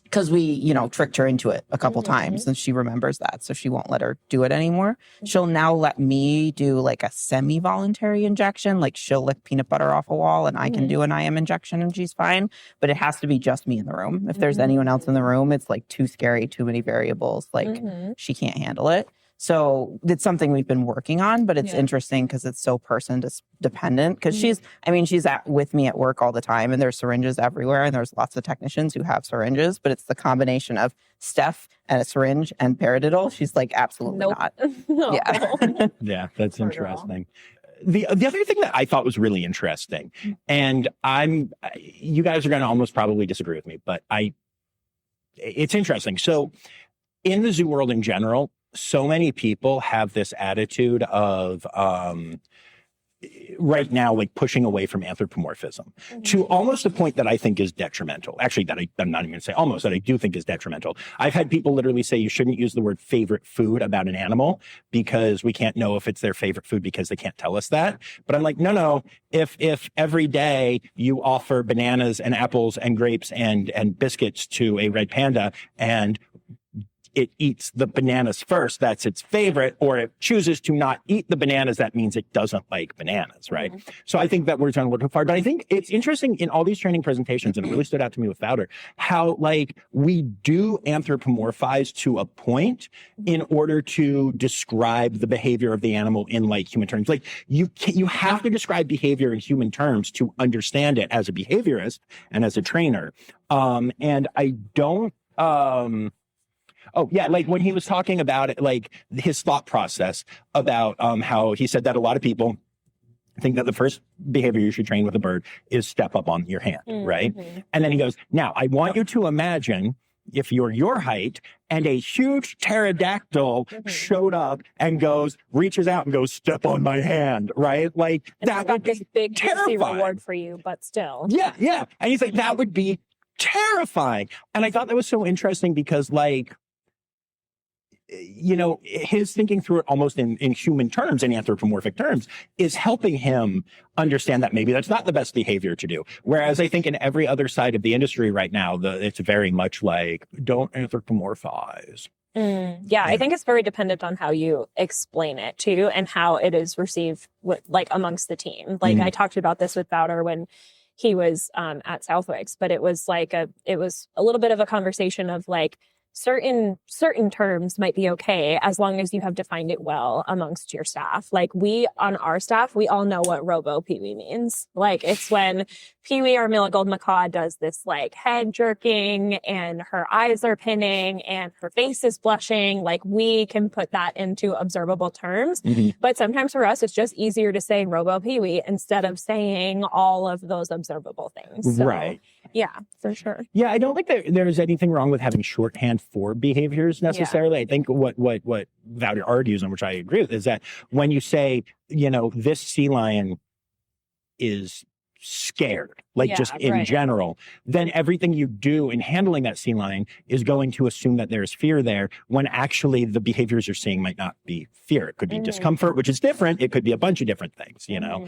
Because we, tricked her into it a couple times and she remembers that. So she won't let her do it anymore. She'll now let me do like a semi-voluntary injection. Like, she'll lick peanut butter off a wall and I can do an IM injection and she's fine. But it has to be just me in the room. If there's anyone else in the room, it's like too scary, too many variables. Like, she can't handle it. So it's something we've been working on, but it's interesting because it's so dependent. Because she's with me at work all the time, and there's syringes everywhere, and there's lots of technicians who have syringes, but it's the combination of Steph and a syringe and paradiddle. She's like, absolutely not. No. Yeah. Yeah, that's interesting. The other thing that I thought was really interesting, and you guys are going to almost probably disagree with me, but it's interesting. So in the zoo world in general, so many people have this attitude of right now, like pushing away from anthropomorphism to almost a point that I think is detrimental. Actually, I'm not even going to say almost, that I do think is detrimental. I've had people literally say you shouldn't use the word favorite food about an animal because we can't know if it's their favorite food because they can't tell us that. But I'm like, no. If every day you offer bananas and apples and grapes and biscuits to a red panda and it eats the bananas first, that's its favorite, or it chooses to not eat the bananas, that means it doesn't like bananas, right? So I think that we're trying to look too far. But I think it's interesting in all these training presentations, and it really stood out to me with Fowler, how like we do anthropomorphize to a point in order to describe the behavior of the animal in like human terms. Like you have to describe behavior in human terms to understand it as a behaviorist and as a trainer. And I don't, oh, yeah. Like when he was talking about it, like his thought process about how he said that a lot of people think that the first behavior you should train with a bird is step up on your hand, right? And then he goes, now I want you to imagine if you're your height and a huge pterodactyl showed up and reaches out and goes, step on my hand, right? Like and that would be big terrifying. reward for you, but still. Yeah. And he's like, that would be terrifying. And I thought that was so interesting because like, you know, his thinking through it almost in human terms, in anthropomorphic terms, is helping him understand that maybe that's not the best behavior to do. Whereas I think in every other side of the industry right now, it's very much like, don't anthropomorphize. Yeah, I think it's very dependent on how you explain it too, and how it is received like amongst the team. Like I talked about this with Bowder when he was at Southwick's, but it was a little bit of a conversation of like, certain terms might be okay as long as you have defined it well amongst your staff. Like on our staff, we all know what robo Pee-wee means. Like it's when Pee-wee or Marigold Macaw does this like head jerking and her eyes are pinning and her face is blushing. Like we can put that into observable terms. But sometimes for us, it's just easier to say robo Pee-wee instead of saying all of those observable things. So, right. Yeah, for sure. Yeah, I don't think there's anything wrong with having shorthand for behaviors necessarily. I think what Vowder argues, and which I agree with, is that when you say, you know, this sea lion is scared, like just in general, then everything you do in handling that sea lion is going to assume that there's fear there, when actually the behaviors you're seeing might not be fear. It could be discomfort, which is different. It could be a bunch of different things, you know?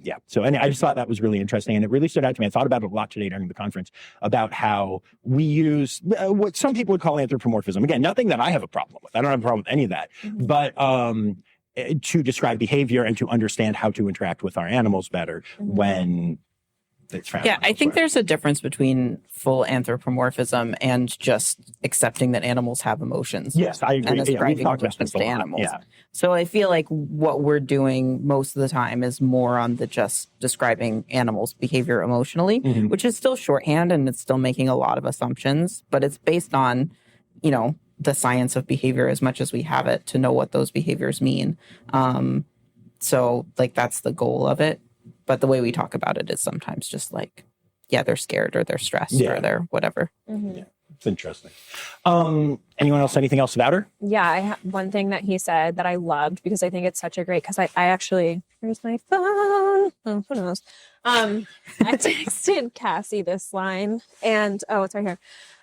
Yeah. So anyway, I just thought that was really interesting. And it really stood out to me. I thought about it a lot today during the conference about how we use what some people would call anthropomorphism. Again, nothing that I have a problem with. I don't have a problem with any of that. But to describe behavior and to understand how to interact with our animals better when it's found. Yeah, I think there's a difference between full anthropomorphism and just accepting that animals have emotions. Yes, I agree. And ascribing emotions to animals. Yeah. So I feel like what we're doing most of the time is more on the just describing animals' behavior emotionally, which is still shorthand and it's still making a lot of assumptions, but it's based on, you know, the science of behavior as much as we have it to know what those behaviors mean. So like that's the goal of it. But the way we talk about it is sometimes just like, yeah, they're scared or they're stressed or they're whatever. Yeah, it's interesting. Anyone else, anything else about her? Yeah, one thing that he said that I loved because I think it's such a great, because I actually, here's my phone. Oh, who knows? I texted Cassie this line and, it's right here.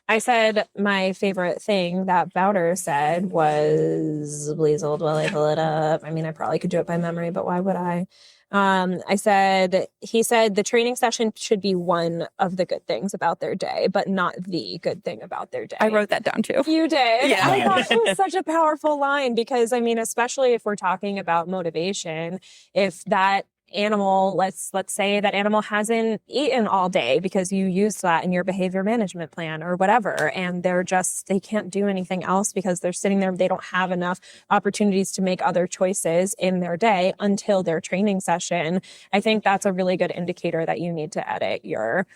I said my favorite thing that Bowder said was, please hold while I pull it up. I mean, I probably could do it by memory, but why would I? He said the training session should be one of the good things about their day, but not the good thing about their day. I wrote that down too. You did? Yeah. I thought it was such a powerful line because, I mean, especially if we're talking about motivation, if that animal, let's say that animal hasn't eaten all day because you used that in your behavior management plan or whatever, and they can't do anything else because they're sitting there, they don't have enough opportunities to make other choices in their day until their training session. I think that's a really good indicator that you need to edit your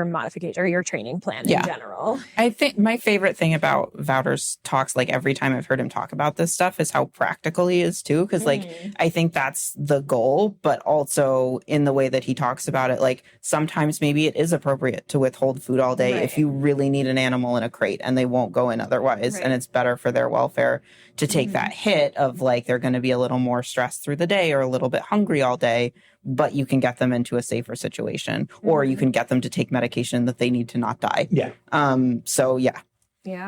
modification or your training plan in general. I think my favorite thing about Wouter's talks, like every time I've heard him talk about this stuff, is how practical he is too. Because like, I think that's the goal, but also in the way that he talks about it, like sometimes maybe it is appropriate to withhold food all day if you really need an animal in a crate and they won't go in otherwise. And it's better for their welfare to take that hit of like, they're going to be a little more stressed through the day or a little bit hungry all day, but you can get them into a safer situation or you can get them to take medication that they need to not die. Yeah.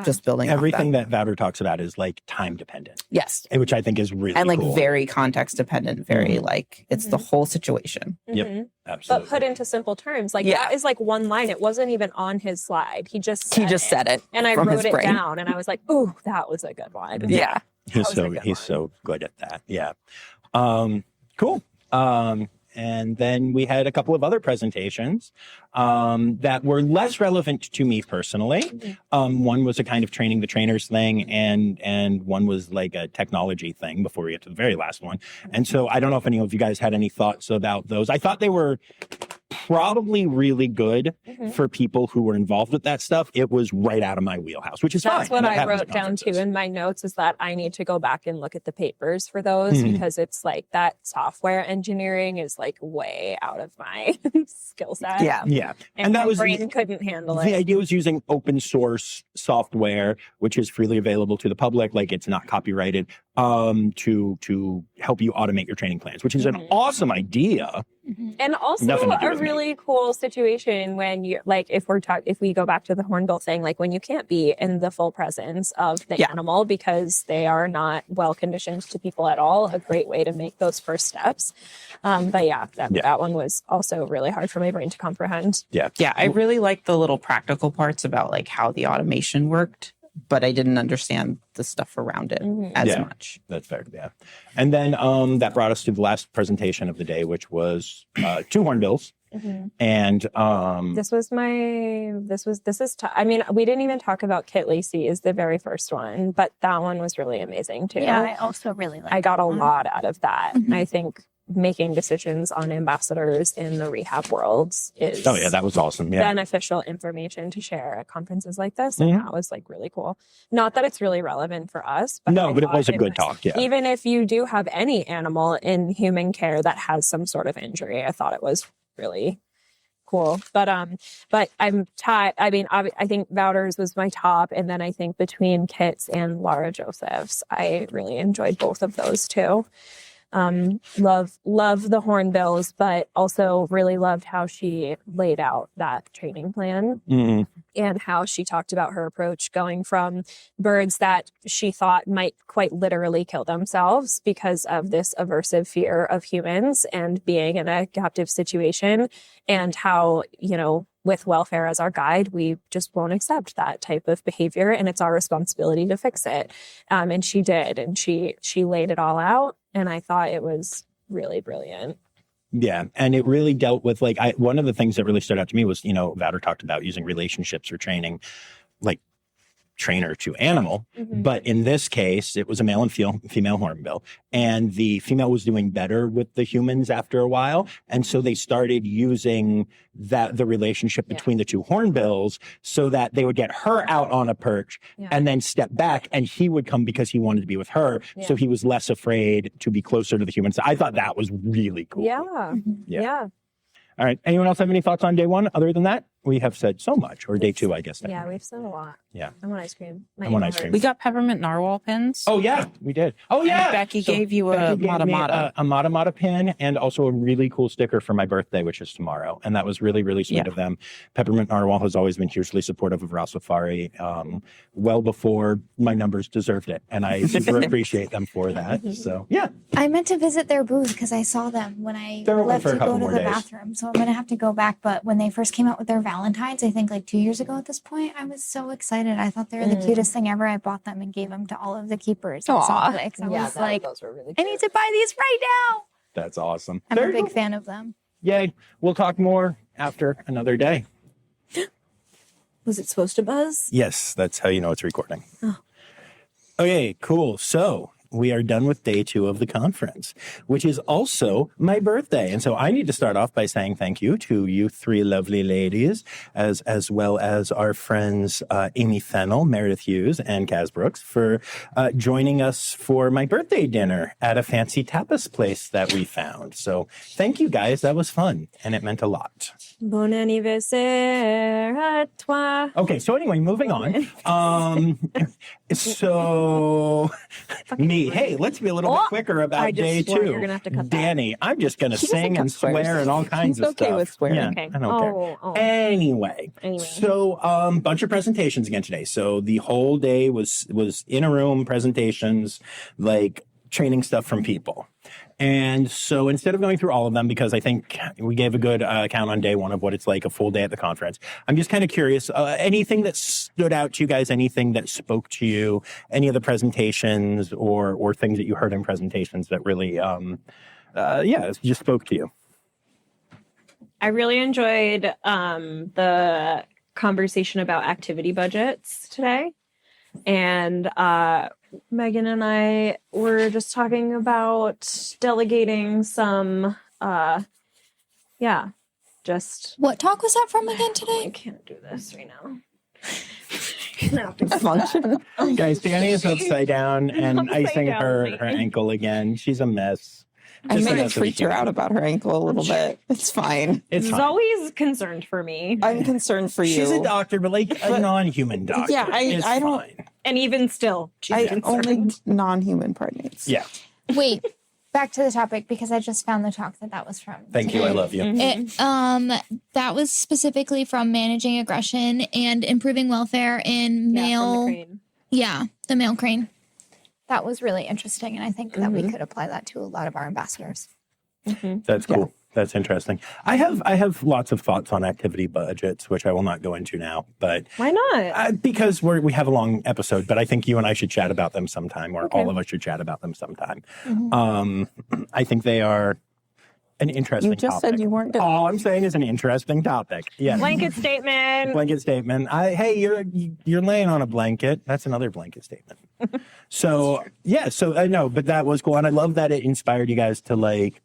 Just building everything that Wouter talks about is like time dependent. Yes. Which I think is really and like cool. very context dependent, very like it's the whole situation. Yep. Absolutely. But put into simple terms, like that is like one line. It wasn't even on his slide. He just said it. And I wrote it down and I was like, "Ooh, that was a good one." Yeah. He's so good at that. Yeah. Cool. And then we had a couple of other presentations that were less relevant to me personally. One was a kind of training the trainers thing, and one was like a technology thing before we get to the very last one. And so I don't know if any of you guys had any thoughts about those. I thought they were probably really good for people who were involved with that stuff. It was right out of my wheelhouse, which is fine. That's what I wrote down too in my notes, is that I need to go back and look at the papers for those because it's like that software engineering is like way out of my skill set. Yeah. And that my brain couldn't handle it. The idea was using open source software, which is freely available to the public, like it's not copyrighted, to help you automate your training plans, which is an awesome idea. And also a really cool situation when you like, if we go back to the hornbill thing, like when you can't be in the full presence of the animal because they are not well conditioned to people at all, a great way to make those first steps. That one was also really hard for my brain to comprehend. Yeah. I really liked the little practical parts about like how the automation worked, but I didn't understand the stuff around it as much. That's fair. Yeah. And then that brought us to the last presentation of the day, which was two hornbills. And this is I mean, we didn't even talk about Kit Lacey is the very first one, but that one was really amazing too. Yeah, I also really liked I got a lot out of that. I think making decisions on ambassadors in the rehab world is that was awesome. Beneficial information to share at conferences like this. And that was like really cool. Not that it's really relevant for us, but but it was a good talk. Yeah. Even if you do have any animal in human care that has some sort of injury, I thought it was really cool. But I'm tied. I mean, I think Wouter's was my top. And then I think between Kit's and Laura Joseph's, I really enjoyed both of those too. Love the hornbills, but also really loved how she laid out that training plan and how she talked about her approach going from birds that she thought might quite literally kill themselves because of this aversive fear of humans and being in a captive situation, and how, with welfare as our guide, we just won't accept that type of behavior, and it's our responsibility to fix it. And she did, and she laid it all out. And I thought it was really brilliant. Yeah. And it really dealt with one of the things that really stood out to me was, Wouter talked about using relationships for training, like trainer to animal. But in this case, it was a male and female hornbill. And the female was doing better with the humans after a while. And so they started using the relationship between the two hornbills so that they would get her out on a perch and then step back, and he would come because he wanted to be with her. So he was less afraid to be closer to the humans. I thought that was really cool. Yeah. All right. Anyone else have any thoughts on day one other than that? We have said so much, or day two, I guess. Yeah, we've said a lot. Yeah. I want ice cream. I want ice cream. We got peppermint narwhal pins. Oh, yeah, we did. Oh, yeah. And Becky gave you a Mata Mata. A Mata Mata pin, and also a really cool sticker for my birthday, which is tomorrow. And that was really, really sweet of them. Peppermint Narwhal has always been hugely supportive of Rossifari, well before my numbers deserved it. And I super appreciate them for that. So, yeah. I meant to visit their booth because I saw them when I They're left open for to a couple go to more the days. bathroom. So I'm going to have to go back. But when they first came out with their Valentines, I think like 2 years ago at this point, I was so excited. I thought they were the cutest thing ever. I bought them and gave them to all of the keepers. Aw. I was like, those were really I need to buy these right now. That's awesome. I'm a big fan of them. Yay. We'll talk more after another day. Was it supposed to buzz? Yes, that's how you know it's recording. Oh. Okay, cool. So we are done with day 2 of the conference, which is also my birthday. And so I need to start off by saying thank you to you 3 lovely ladies, as well as our friends Amy Fennell, Meredith Hughes, and Kaz Brooks for joining us for my birthday dinner at a fancy tapas place that we found. So thank you guys. That was fun, and it meant a lot. Bon anniversaire à toi. Okay, so anyway, moving on. So me, hey, let's be a little bit quicker about day 2. You're gonna have to cut that. Danny, I'm just gonna sing and swear and all kinds He's of stuff. okay with swearing. Yeah, Okay. I don't care. Oh. Anyway, so bunch of presentations again today. So the whole day was in a room, presentations, like training stuff from people. And so instead of going through all of them, because I think we gave a good account on day 1 of what it's like a full day at the conference, I'm just kind of curious, anything that stood out to you guys, anything that spoke to you, any of the presentations or things that you heard in presentations that really, just spoke to you? I really enjoyed the conversation about activity budgets today. And Meagan and I were just talking about delegating some, just... What talk was that from again I today? can't do this right now. Function. Guys, Danny is upside down and Upside icing down, her Megan. ankle again. She's a mess. I Just may enough have to be freaked her cute. out about her ankle a little bit. It's fine. It's This is fine. always concerned for me. I'm concerned for you. She's a doctor, but like a non-human doctor. Yeah, It's I don't- fine. And even still, she's I concerned. only non-human primates. Yeah. Wait, back to the topic because I just found the talk that was from. Thank you. I love you. It, that was specifically from managing aggression and improving welfare in Yeah, from the male. crane. Yeah, the male crane. That was really interesting, and I think that we could apply that to a lot of our ambassadors. That's cool. That's interesting. I have lots of thoughts on activity budgets, which I will not go into now, but Why not? because we have a long episode, but I think you and I should chat about them sometime, or all of us should chat about them sometime. I think they are an interesting You just topic. said you weren't gonna. All I'm saying is an interesting topic. Yes. Blanket statement. Blanket statement. Hey, you're laying on a blanket. That's another blanket statement. So I know, but that was cool, and I love that it inspired you guys to like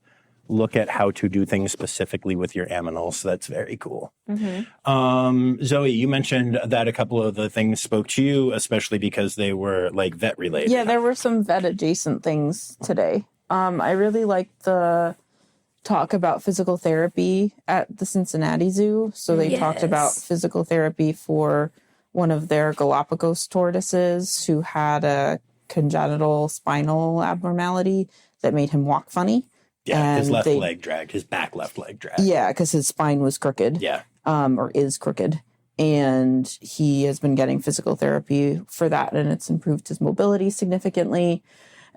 look at how to do things specifically with your aminals. So that's very cool. Zoe, you mentioned that a couple of the things spoke to you, especially because they were like vet related. Yeah, there were some vet adjacent things today. I really liked the talk about physical therapy at the Cincinnati Zoo. So they talked about physical therapy for one of their Galapagos tortoises who had a congenital spinal abnormality that made him walk funny. Yeah, his And left leg dragged, his back left leg dragged. Yeah, because his spine was crooked. Yeah. Or is crooked. And he has been getting physical therapy for that, and it's improved his mobility significantly.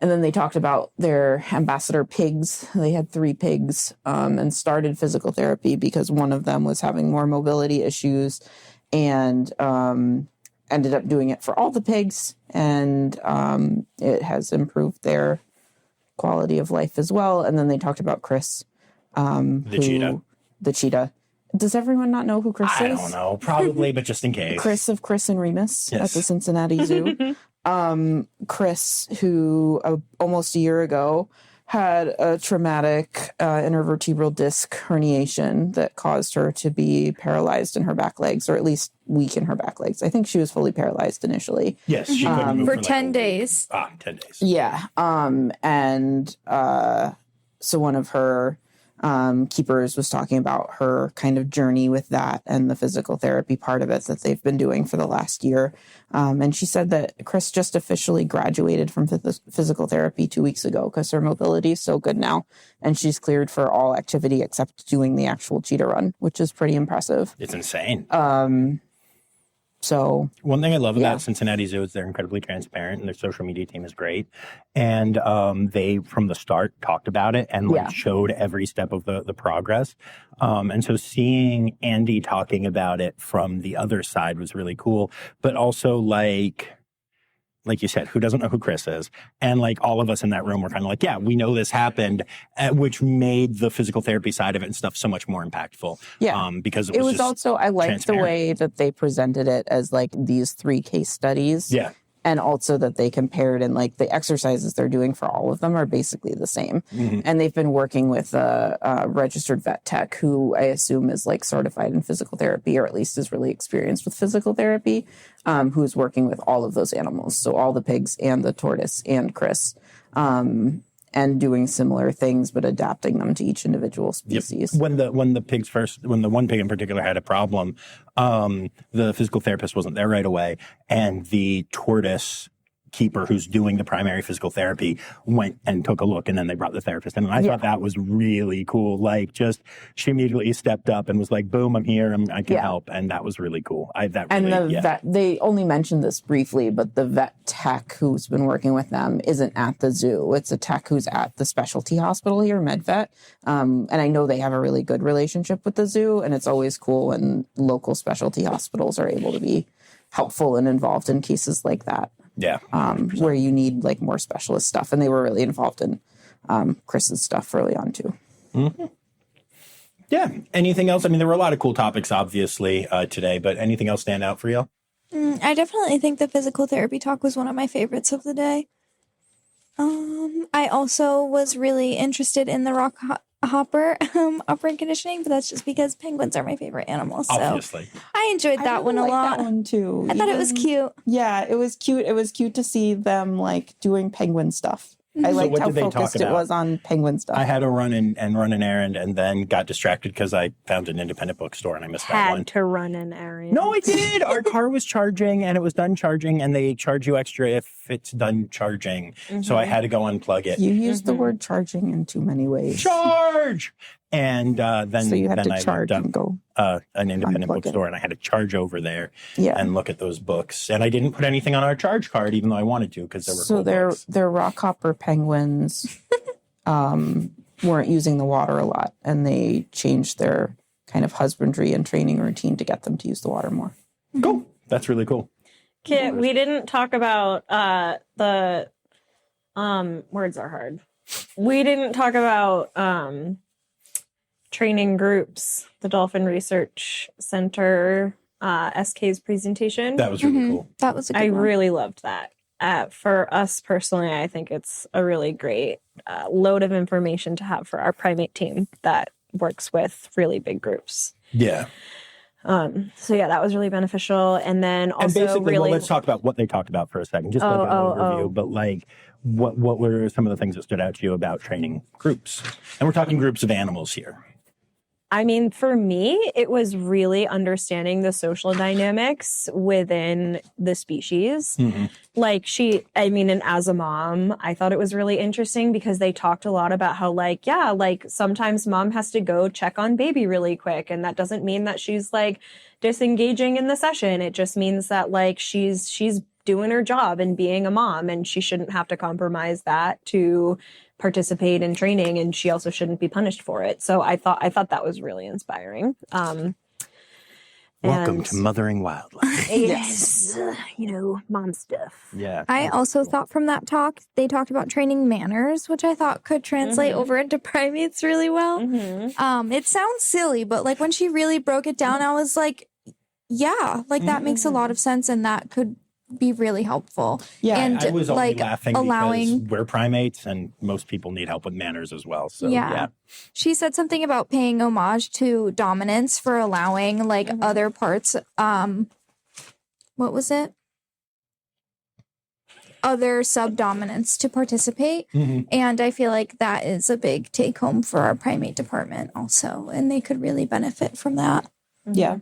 And then they talked about their ambassador pigs. They had 3 pigs and started physical therapy because one of them was having more mobility issues, and ended up doing it for all the pigs. And it has improved their quality of life as well. And then they talked about Chris. Cheetah. The cheetah. Does everyone not know who Chris is? I don't know. Probably, but just in case. Chris of Chris and Remus Yes. at the Cincinnati Zoo. Chris, who almost a year ago had a traumatic intervertebral disc herniation that caused her to be paralyzed in her back legs, or at least weak in her back legs. I think she was fully paralyzed initially. Yes, she couldn't move For like 10 a week. days. 10 days. Yeah. So one of her keepers was talking about her kind of journey with that and the physical therapy part of it that they've been doing for the last year. And she said that Chris just officially graduated from physical therapy 2 weeks ago because her mobility is so good now. And she's cleared for all activity except doing the actual cheetah run, which is pretty impressive. It's insane. So One thing I love about Cincinnati Zoo is they're incredibly transparent, and their social media team is great. And they, from the start, talked about it and showed every step of the progress. And so seeing Andy talking about it from the other side was really cool. But also, like, like you said, who doesn't know who Chris is? And like all of us in that room were kind of like, yeah, we know this happened, which made the physical therapy side of it and stuff so much more impactful. Yeah. Because it was just also, I liked the way that they presented it as like these 3 case studies. Yeah. And also that they compared, and like the exercises they're doing for all of them are basically the same. Mm-hmm. And they've been working with a registered vet tech who I assume is like certified in physical therapy, or at least is really experienced with physical therapy, who's working with all of those animals. So all the pigs and the tortoise and Chris, and doing similar things, but adapting them to each individual species. Yep. When the one pig in particular had a problem, the physical therapist wasn't there right away, and the tortoise keeper who's doing the primary physical therapy went and took a look, and then they brought the therapist in. And I thought that was really cool. Like, just she immediately stepped up and was like, boom, I'm here, I can help. And that was really cool. Vet, they only mentioned this briefly, but the vet tech who's been working with them isn't at the zoo. It's a tech who's at the specialty hospital here, MedVet. And I know they have a really good relationship with the zoo, and it's always cool when local specialty hospitals are able to be helpful and involved in cases like that. Yeah. Where you need like more specialist stuff. And they were really involved in Chris's stuff early on too. Mm-hmm. Yeah. Anything else? I mean, there were a lot of cool topics, obviously, today, but anything else stand out for you? I definitely think the physical therapy talk was one of my favorites of the day. I also was really interested in the rock hopper operant conditioning, but that's just because penguins are my favorite animals. So obviously. I enjoyed that one a lot. That one too. I thought it was cute. Yeah, it was cute. It was cute to see them like doing penguin stuff. I liked what how did they talk focused it about? was on penguin stuff. I had to run an errand and then got distracted because I found an independent bookstore and I missed that one. Had to run an errand. No, I did. Our car was charging and it was done charging, and they charge you extra if it's done charging. Mm-hmm. So I had to go unplug it. You used the word charging in too many ways. Charge! And then so you had then to charge and go an independent bookstore, and I had to charge over there and look at those books. And I didn't put anything on our charge card, even though I wanted to, because there were cool books. Their rockhopper penguins weren't using the water a lot, and they changed their kind of husbandry and training routine to get them to use the water more. Cool. That's really cool. Kit, we didn't talk about the words are hard. We didn't talk about training groups, the Dolphin Research Center SK's presentation. That was really cool. That was a good one. Really loved that. For us personally, I think it's a really great load of information to have for our primate team that works with really big groups. Yeah. So yeah, that was really beneficial. And then also, and basically, really, let's talk about what they talked about for a second. Just like an overview, but like, what were some of the things that stood out to you about training groups? And we're talking groups of animals here. I mean, for me, it was really understanding the social dynamics within the species. Mm-hmm. And as a mom, I thought it was really interesting because they talked a lot about how sometimes mom has to go check on baby really quick. And that doesn't mean that she's like disengaging in the session. It just means that like she's doing her job and being a mom, and she shouldn't have to compromise that to participate in training, and she also shouldn't be punished for it. So I thought that was really inspiring. Welcome to Mothering Wildlife. Yes. Mom stuff. Yeah. I also thought from that talk, they talked about training manners, which I thought could translate over into primates really well. Mm-hmm. It sounds silly, but like when she really broke it down, I was like, yeah, like that makes a lot of sense, and that could be really helpful. Yeah, and I was only laughing allowing because we're primates and most people need help with manners as well. So yeah. She said something about paying homage to dominance for allowing like other parts. What was it? Other subdominants to participate. And I feel like that is a big take home for our primate department also, and they could really benefit from that. Yeah.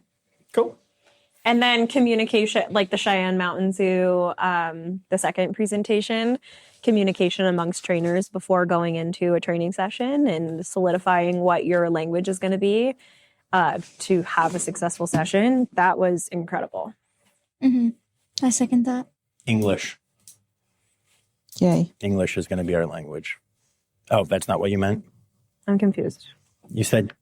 Cool. And then communication, like the Cheyenne Mountain Zoo, the second presentation, communication amongst trainers before going into a training session and solidifying what your language is going to be to have a successful session. That was incredible. I second that. English. Yay. English is going to be our language. Oh, that's not what you meant? I'm confused. You said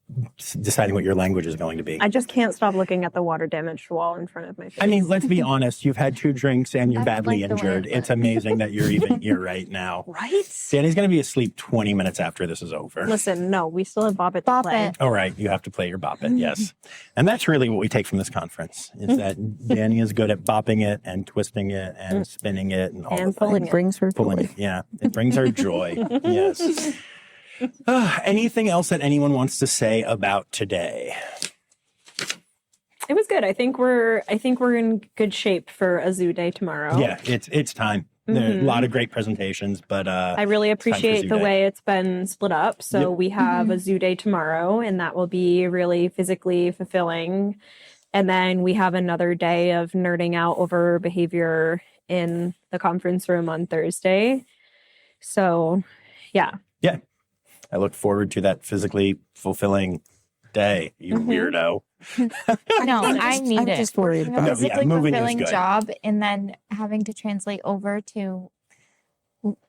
deciding what your language is going to be. I just can't stop looking at the water damaged wall in front of my face. I mean, let's be honest. You've had 2 drinks and you're I badly like the way injured. it It's amazing that you're even here right now. right? Danny's going to be asleep 20 minutes after this is over. Listen, no, we still have Bop It to Bop play. It. All right, you have to play your bop it, yes. And that's really what we take from this conference, is that Dani is good at bopping it and twisting it and spinning it and all And the pulling things. it. Brings her Pulling joy. it, yeah. It brings her joy, yes. Anything else that anyone wants to say about today? It was good. I think we're in good shape for a zoo day tomorrow. Yeah, it's time. There are a lot of great presentations, but I really time for appreciate zoo the day. way it's been split up. So Yep. we have a zoo day tomorrow, and that will be really physically fulfilling. And then we have another day of nerding out over behavior in the conference room on Thursday. So, yeah. I look forward to that physically fulfilling day, you weirdo. No, I need I'm it. just worried A about No, yeah, physically moving is fulfilling good. job and then having to translate over to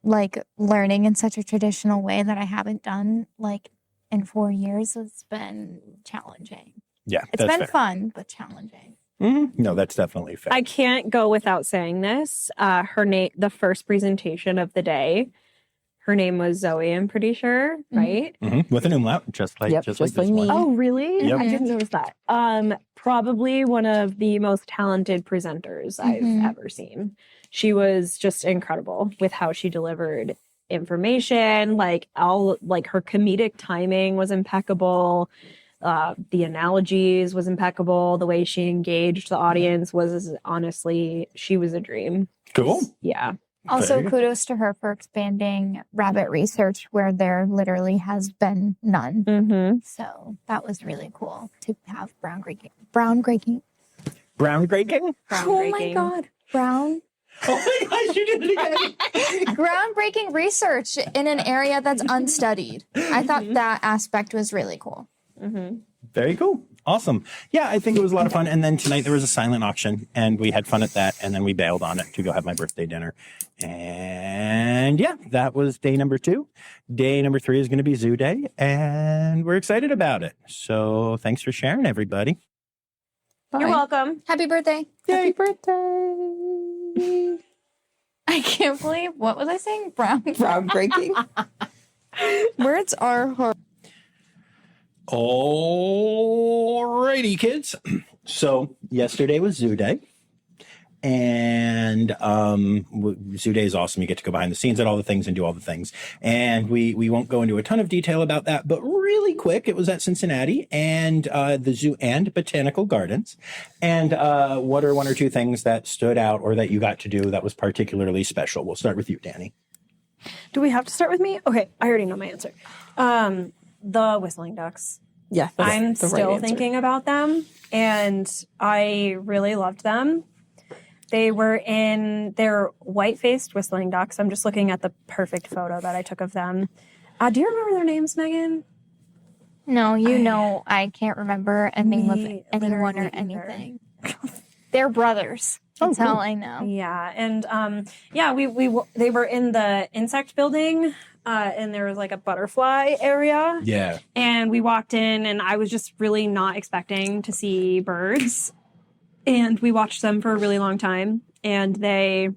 like learning in such a traditional way that I haven't done like in 4 years has been challenging. Yeah, It's that's been fair. fun, but challenging. No, that's definitely fair. I can't go without saying this. Her name, the first presentation of the day, her name was Zoe, I'm pretty sure, right? With an umlaut, just like Yep, just just like like this me. one. Oh, really? Yep. I didn't notice that. Probably one of the most talented presenters I've ever seen. She was just incredible with how she delivered information. Like her comedic timing was impeccable. The analogies was impeccable. The way she engaged the audience was honestly, she was a dream. Cool. Yeah. Also, Very- kudos to her for expanding rabbit research where there literally has been none. Mm-hmm. So that was really cool to have groundbreaking. Oh my God. Brown. Oh my gosh, you did it again. Groundbreaking research in an area that's unstudied. I thought that aspect was really cool. Mm-hmm. Very cool. Awesome. Yeah, I think it was a lot of fun. And then tonight there was a silent auction and we had fun at that. And then we bailed on it to go have my birthday dinner. And yeah, that was day number 2. Day number 3 is going to be Zoo Day. And we're excited about it. So thanks for sharing, everybody. You're welcome. Happy birthday. Happy birthday. I can't believe, what was I saying? Brown. Groundbreaking. Words are hard. Alrighty, kids. So yesterday was Zoo Day. And Zoo Day is awesome. You get to go behind the scenes at all the things and do all the things. And we won't go into a ton of detail about that, but really quick, it was at Cincinnati and the zoo and botanical gardens. And what are 1 or 2 things that stood out or that you got to do that was particularly special? We'll start with you, Dani. Do we have to start with me? Okay, I already know my answer. The whistling ducks. Yeah, that's I'm the right still answer. thinking about them, and I really loved them. They're white-faced whistling ducks. I'm just looking at the perfect photo that I took of them. Do you remember their names, Meagan? No, know I can't remember a name of Me anyone or literally either. anything. They're brothers. That's all I know. Yeah, and they were in the insect building, and there was like a butterfly area. Yeah. And we walked in, and I was just really not expecting to see birds. And we watched them for a really long time, and they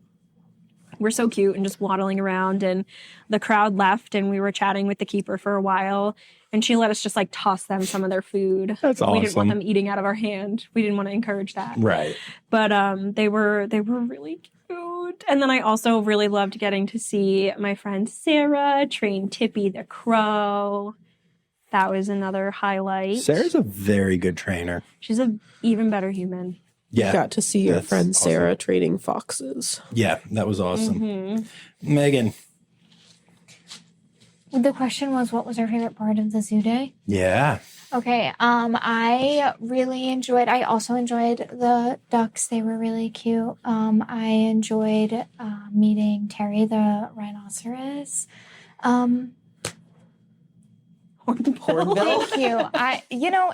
were so cute and just waddling around. And the crowd left, and we were chatting with the keeper for a while, and she let us just like toss them some of their food. That's We didn't want awesome. them eating out of our hand. We didn't want to encourage that. Right. But they were really cute. And then I also really loved getting to see my friend Sarah train Tippy the crow. That was another highlight. Sarah's a very good trainer. She's an even better human. Yeah. Got to see your That's friend awesome. Sarah training foxes. Yeah, that was awesome. Mm-hmm. Meagan. The question was, what was our favorite part of the zoo day? Yeah. Okay, I also enjoyed the ducks. They were really cute. I enjoyed meeting Terry the rhinoceros. Hornbill. Thank you.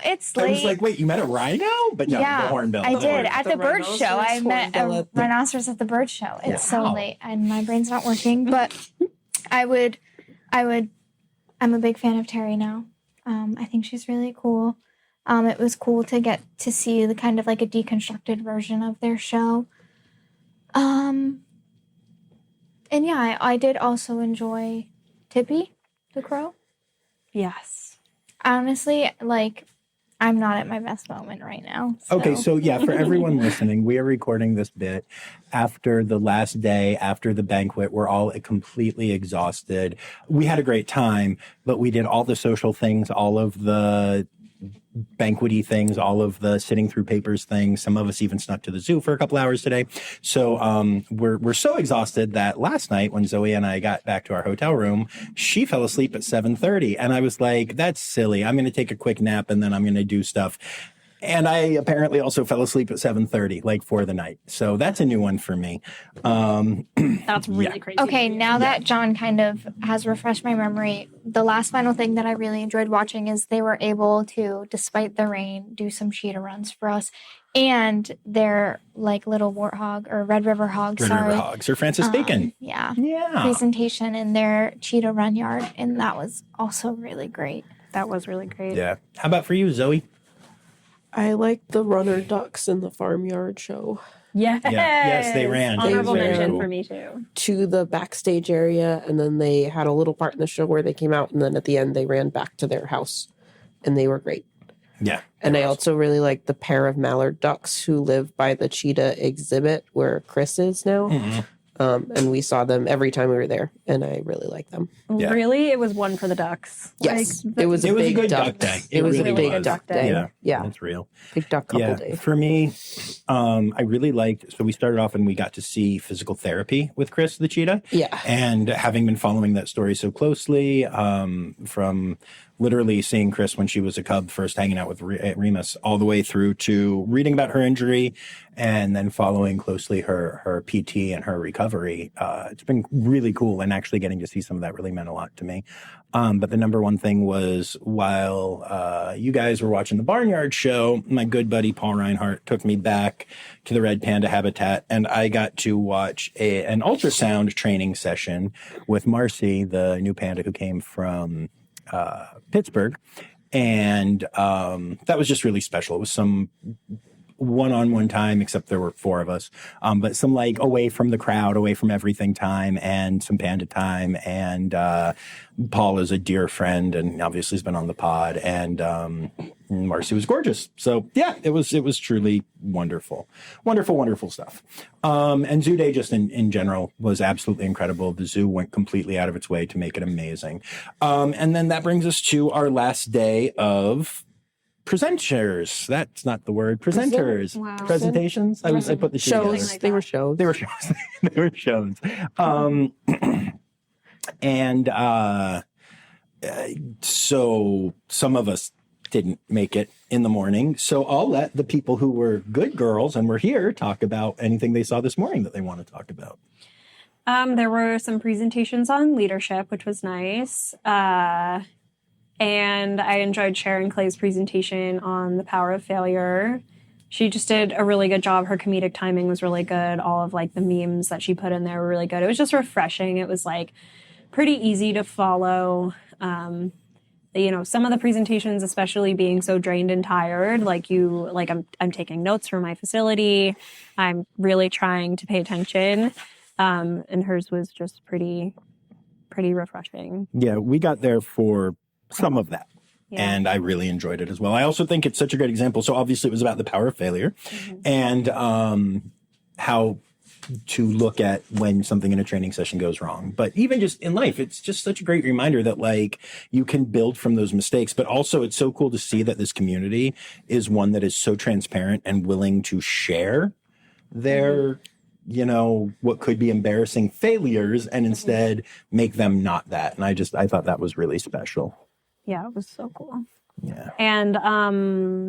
It's I late. was like, wait, you met a rhino? But no, Yeah, the hornbill. I The did hornbill. at The the bird show. I rhinoceros met a hornbill at the- rhinoceros at the bird show. It's so Wow. late and my brain's not working, but I'm a big fan of Terry now. I think she's really cool. It was cool to get to see the kind of like a deconstructed version of their show. And yeah, I did also enjoy Tippy the Crow. Yes. Honestly, like, I'm not at my best moment right now. Okay, so yeah, for everyone listening, we are recording this bit after the last day, after the banquet. We're all completely exhausted. We had a great time, but we did all the social things, all of the banquety things, all of the sitting through papers things. Some of us even snuck to the zoo for a couple hours today. So we're so exhausted that last night when Zoe and I got back to our hotel room, she fell asleep at 7:30. And I was like, that's silly. I'm going to take a quick nap and then I'm going to do stuff. And I apparently also fell asleep at 7:30, like for the night. So that's a new one for me. That's really crazy. Okay, now that John kind of has refreshed my memory, the last final thing that I really enjoyed watching is they were able to, despite the rain, do some cheetah runs for us. And their like little warthog or Red River Hog, River Hogs or Francis Bacon. Yeah. Yeah. Presentation in their cheetah run yard. And that was also really great. That was really great. Yeah. How about for you, Zoe? I liked the runner ducks in the farmyard show. Yes. Yeah. Yes, they ran. Honorable They mention ran. for me too. To the backstage area, and then they had a little part in the show where they came out, and then at the end they ran back to their house, and they were great. Yeah. And I also really liked the pair of mallard ducks who live by the cheetah exhibit where Chris is now. Mm-hmm. And we saw them every time we were there, and I really like them. Yeah. Really? It was one for the ducks. Yes, Like, it was a It was a big good duck duck day. It was really a big was. duck day. Yeah. Yeah, That's real. big duck couple day. For me, I really liked, so we started off and we got to see physical therapy with Chris the cheetah. Yeah. And having been following that story so closely, from literally seeing Chris when she was a cub, first hanging out with Remus, all the way through to reading about her injury and then following closely her PT and her recovery. It's been really cool, and actually getting to see some of that really meant a lot to me. But the number one thing was while you guys were watching the Barnyard show, my good buddy Paul Reinhardt took me back to the Red Panda habitat, and I got to watch an ultrasound training session with Marcy, the new panda who came from Pittsburgh. And that was just really special. It was some one-on-one time, except there were 4 of us, but some like away from the crowd, away from everything time, and some panda time. And Paul is a dear friend and obviously has been on the pod, and Marcy was gorgeous. So yeah, it was truly wonderful stuff. And Zoo Day just in general was absolutely incredible. The zoo went completely out of its way to make it amazing. And then that brings us to our last day of presenters. That's not the word. Presenters. Wow. Presentations. I put the two together. Shows. They were shows. They were shows. They were shows. And so some of us didn't make it in the morning. So I'll let the people who were good girls and were here talk about anything they saw this morning that they want to talk about. There were some presentations on leadership, which was nice. And I enjoyed Sharon Clay's presentation on the power of failure. She just did a really good job. Her comedic timing was really good. All of like the memes that she put in there were really good. It was just refreshing. It was like pretty easy to follow. You know, some of the presentations, especially being so drained and tired, I'm taking notes from my facility. I'm really trying to pay attention. And hers was just pretty refreshing. Yeah, we got there for some of that. Yeah. And I really enjoyed it as well. I also think it's such a great example. So obviously it was about the power of failure and how to look at when something in a training session goes wrong. But even just in life, it's just such a great reminder that like you can build from those mistakes. But also it's so cool to see that this community is one that is so transparent and willing to share their what could be embarrassing failures and instead make them not that. And I thought that was really special. Yeah, it was so cool. Yeah. And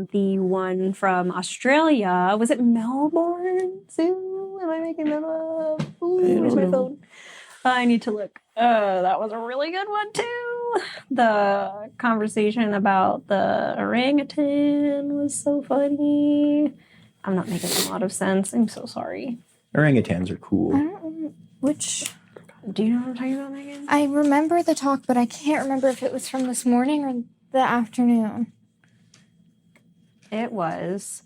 the one from Australia, was it Melbourne Zoo? Am I making that up? Ooh, where's my phone? I need to look. That was a really good one too. The conversation about the orangutan was so funny. I'm not making a lot of sense. I'm so sorry. Orangutans are cool. I don't know which. Do you know what I'm talking about, Meagan? I remember the talk, but I can't remember if it was from this morning or the afternoon? It was,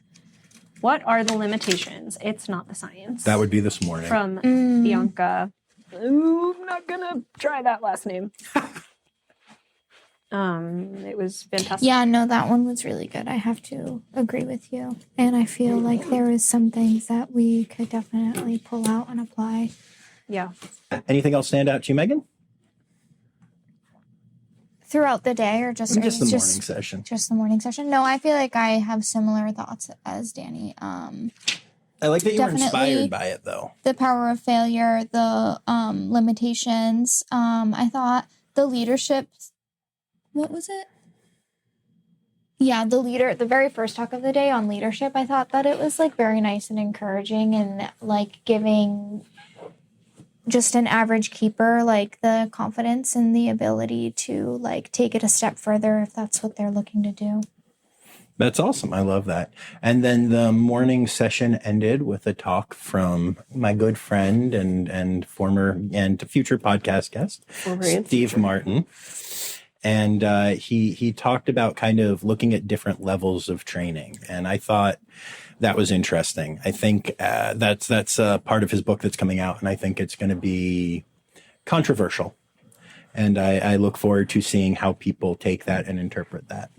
what are the limitations? It's not the science. That would be this morning. From Bianca. Ooh, I'm not gonna try that last name. It was fantastic. Yeah, no, that one was really good. I have to agree with you. And I feel like there was some things that we could definitely pull out and apply. Yeah. Anything else stand out to you, Megan? Throughout the day or just the morning session? Just the morning session. No, I feel like I have similar thoughts as Dani. I like that you were inspired by it, though. The power of failure, the limitations. I thought the leadership. What was it? Yeah, the very first talk of the day on leadership, I thought that it was like very nice and encouraging and like giving just an average keeper like the confidence and the ability to like take it a step further if that's what they're looking to do. That's awesome. I love that. And then the morning session ended with a talk from my good friend and former and future podcast guest, Steve Martin. And he talked about kind of looking at different levels of training. And I thought that was interesting. I think that's part of his book that's coming out. And I think it's going to be controversial. And I look forward to seeing how people take that and interpret that.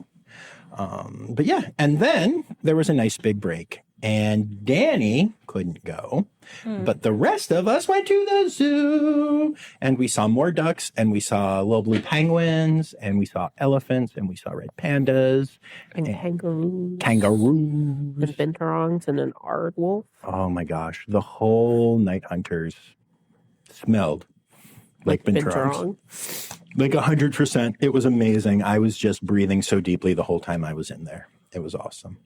But yeah, and then there was a nice big break. And Dani couldn't go, but the rest of us went to the zoo and we saw more ducks and we saw little blue penguins and we saw elephants and we saw red pandas and kangaroos. And binturongs and an aardwolf. Oh my gosh. The whole night hunters smelled like binturong. Like 100%. It was amazing. I was just breathing so deeply the whole time I was in there. It was awesome.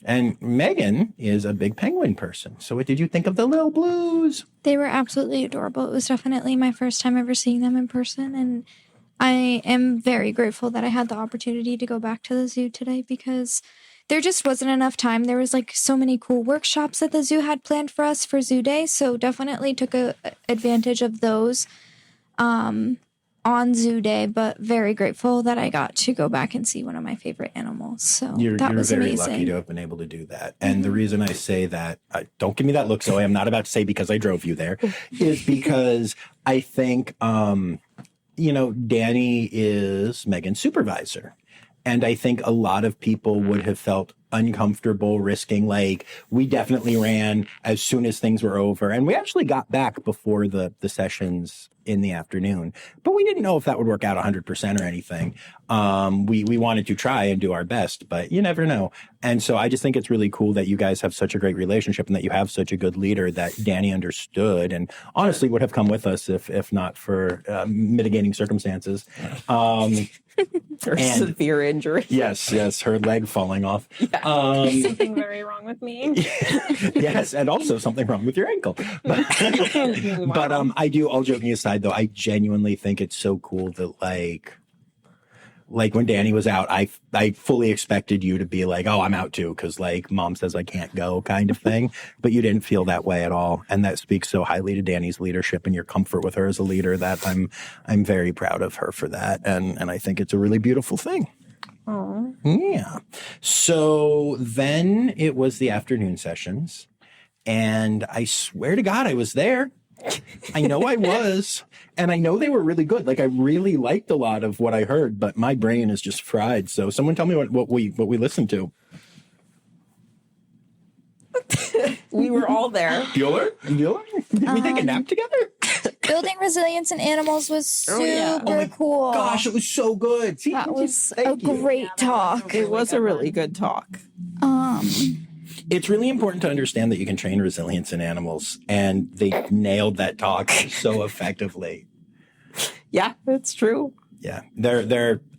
And Megan is a big penguin person. So what did you think of the little blues? They were absolutely adorable. It was definitely my first time ever seeing them in person. And I am very grateful that I had the opportunity to go back to the zoo today because there just wasn't enough time. There was like so many cool workshops that the zoo had planned for us for Zoo Day. So definitely took advantage of those on Zoo Day, but very grateful that I got to go back and see one of my favorite animals. So you're was very amazing. Lucky to have been able to do that. And the reason I say that, don't give me that look, Zoe, I'm not about to say because I drove you there, is because I think, Dani is Megan's supervisor. And I think a lot of people would have felt uncomfortable risking, like, we definitely ran as soon as things were over. And we actually got back before the sessions in the afternoon, but we didn't know if that would work out 100% or anything. We wanted to try and do our best, but you never know. And so I just think it's really cool that you guys have such a great relationship and that you have such a good leader that Dani understood and honestly would have come with us if not for mitigating circumstances. Or severe injury. Yes, her leg falling off. Yeah. Something very wrong with me. Yes, and also something wrong with your ankle. But I do, all joking aside, though, I genuinely think it's so cool that, like when Dani was out, I fully expected you to be like, oh, I'm out too, because like mom says I can't go kind of thing. But you didn't feel that way at all. And that speaks so highly to Dani's leadership and your comfort with her as a leader that I'm very proud of her for that. And I think it's a really beautiful thing. Aww. Yeah. So then it was the afternoon sessions. And I swear to God, I was there. I know I was. And I know they were really good. Like, I really liked a lot of what I heard, but my brain is just fried. So someone tell me what we listened to. We were all there. Bueller? Did we take a nap together? Building resilience in animals was super cool. Gosh, it was so good. See, that was a great talk. It was a really good talk. It's really important to understand that you can train resilience in animals, and they nailed that talk so effectively. Yeah, it's true. Yeah,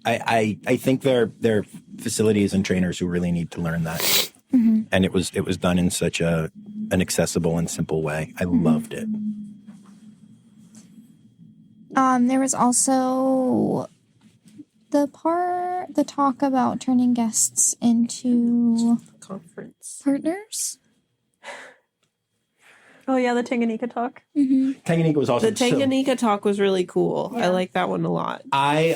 I think they're facilities and trainers who really need to learn that. Mm-hmm. And it was done in such an accessible and simple way. I loved it. There was also the talk about turning guests into conference partners. Oh yeah, the Tanganyika talk. Mm-hmm. Tanganyika was awesome. The Tanganyika talk was really cool. Yeah. I like that one a lot. I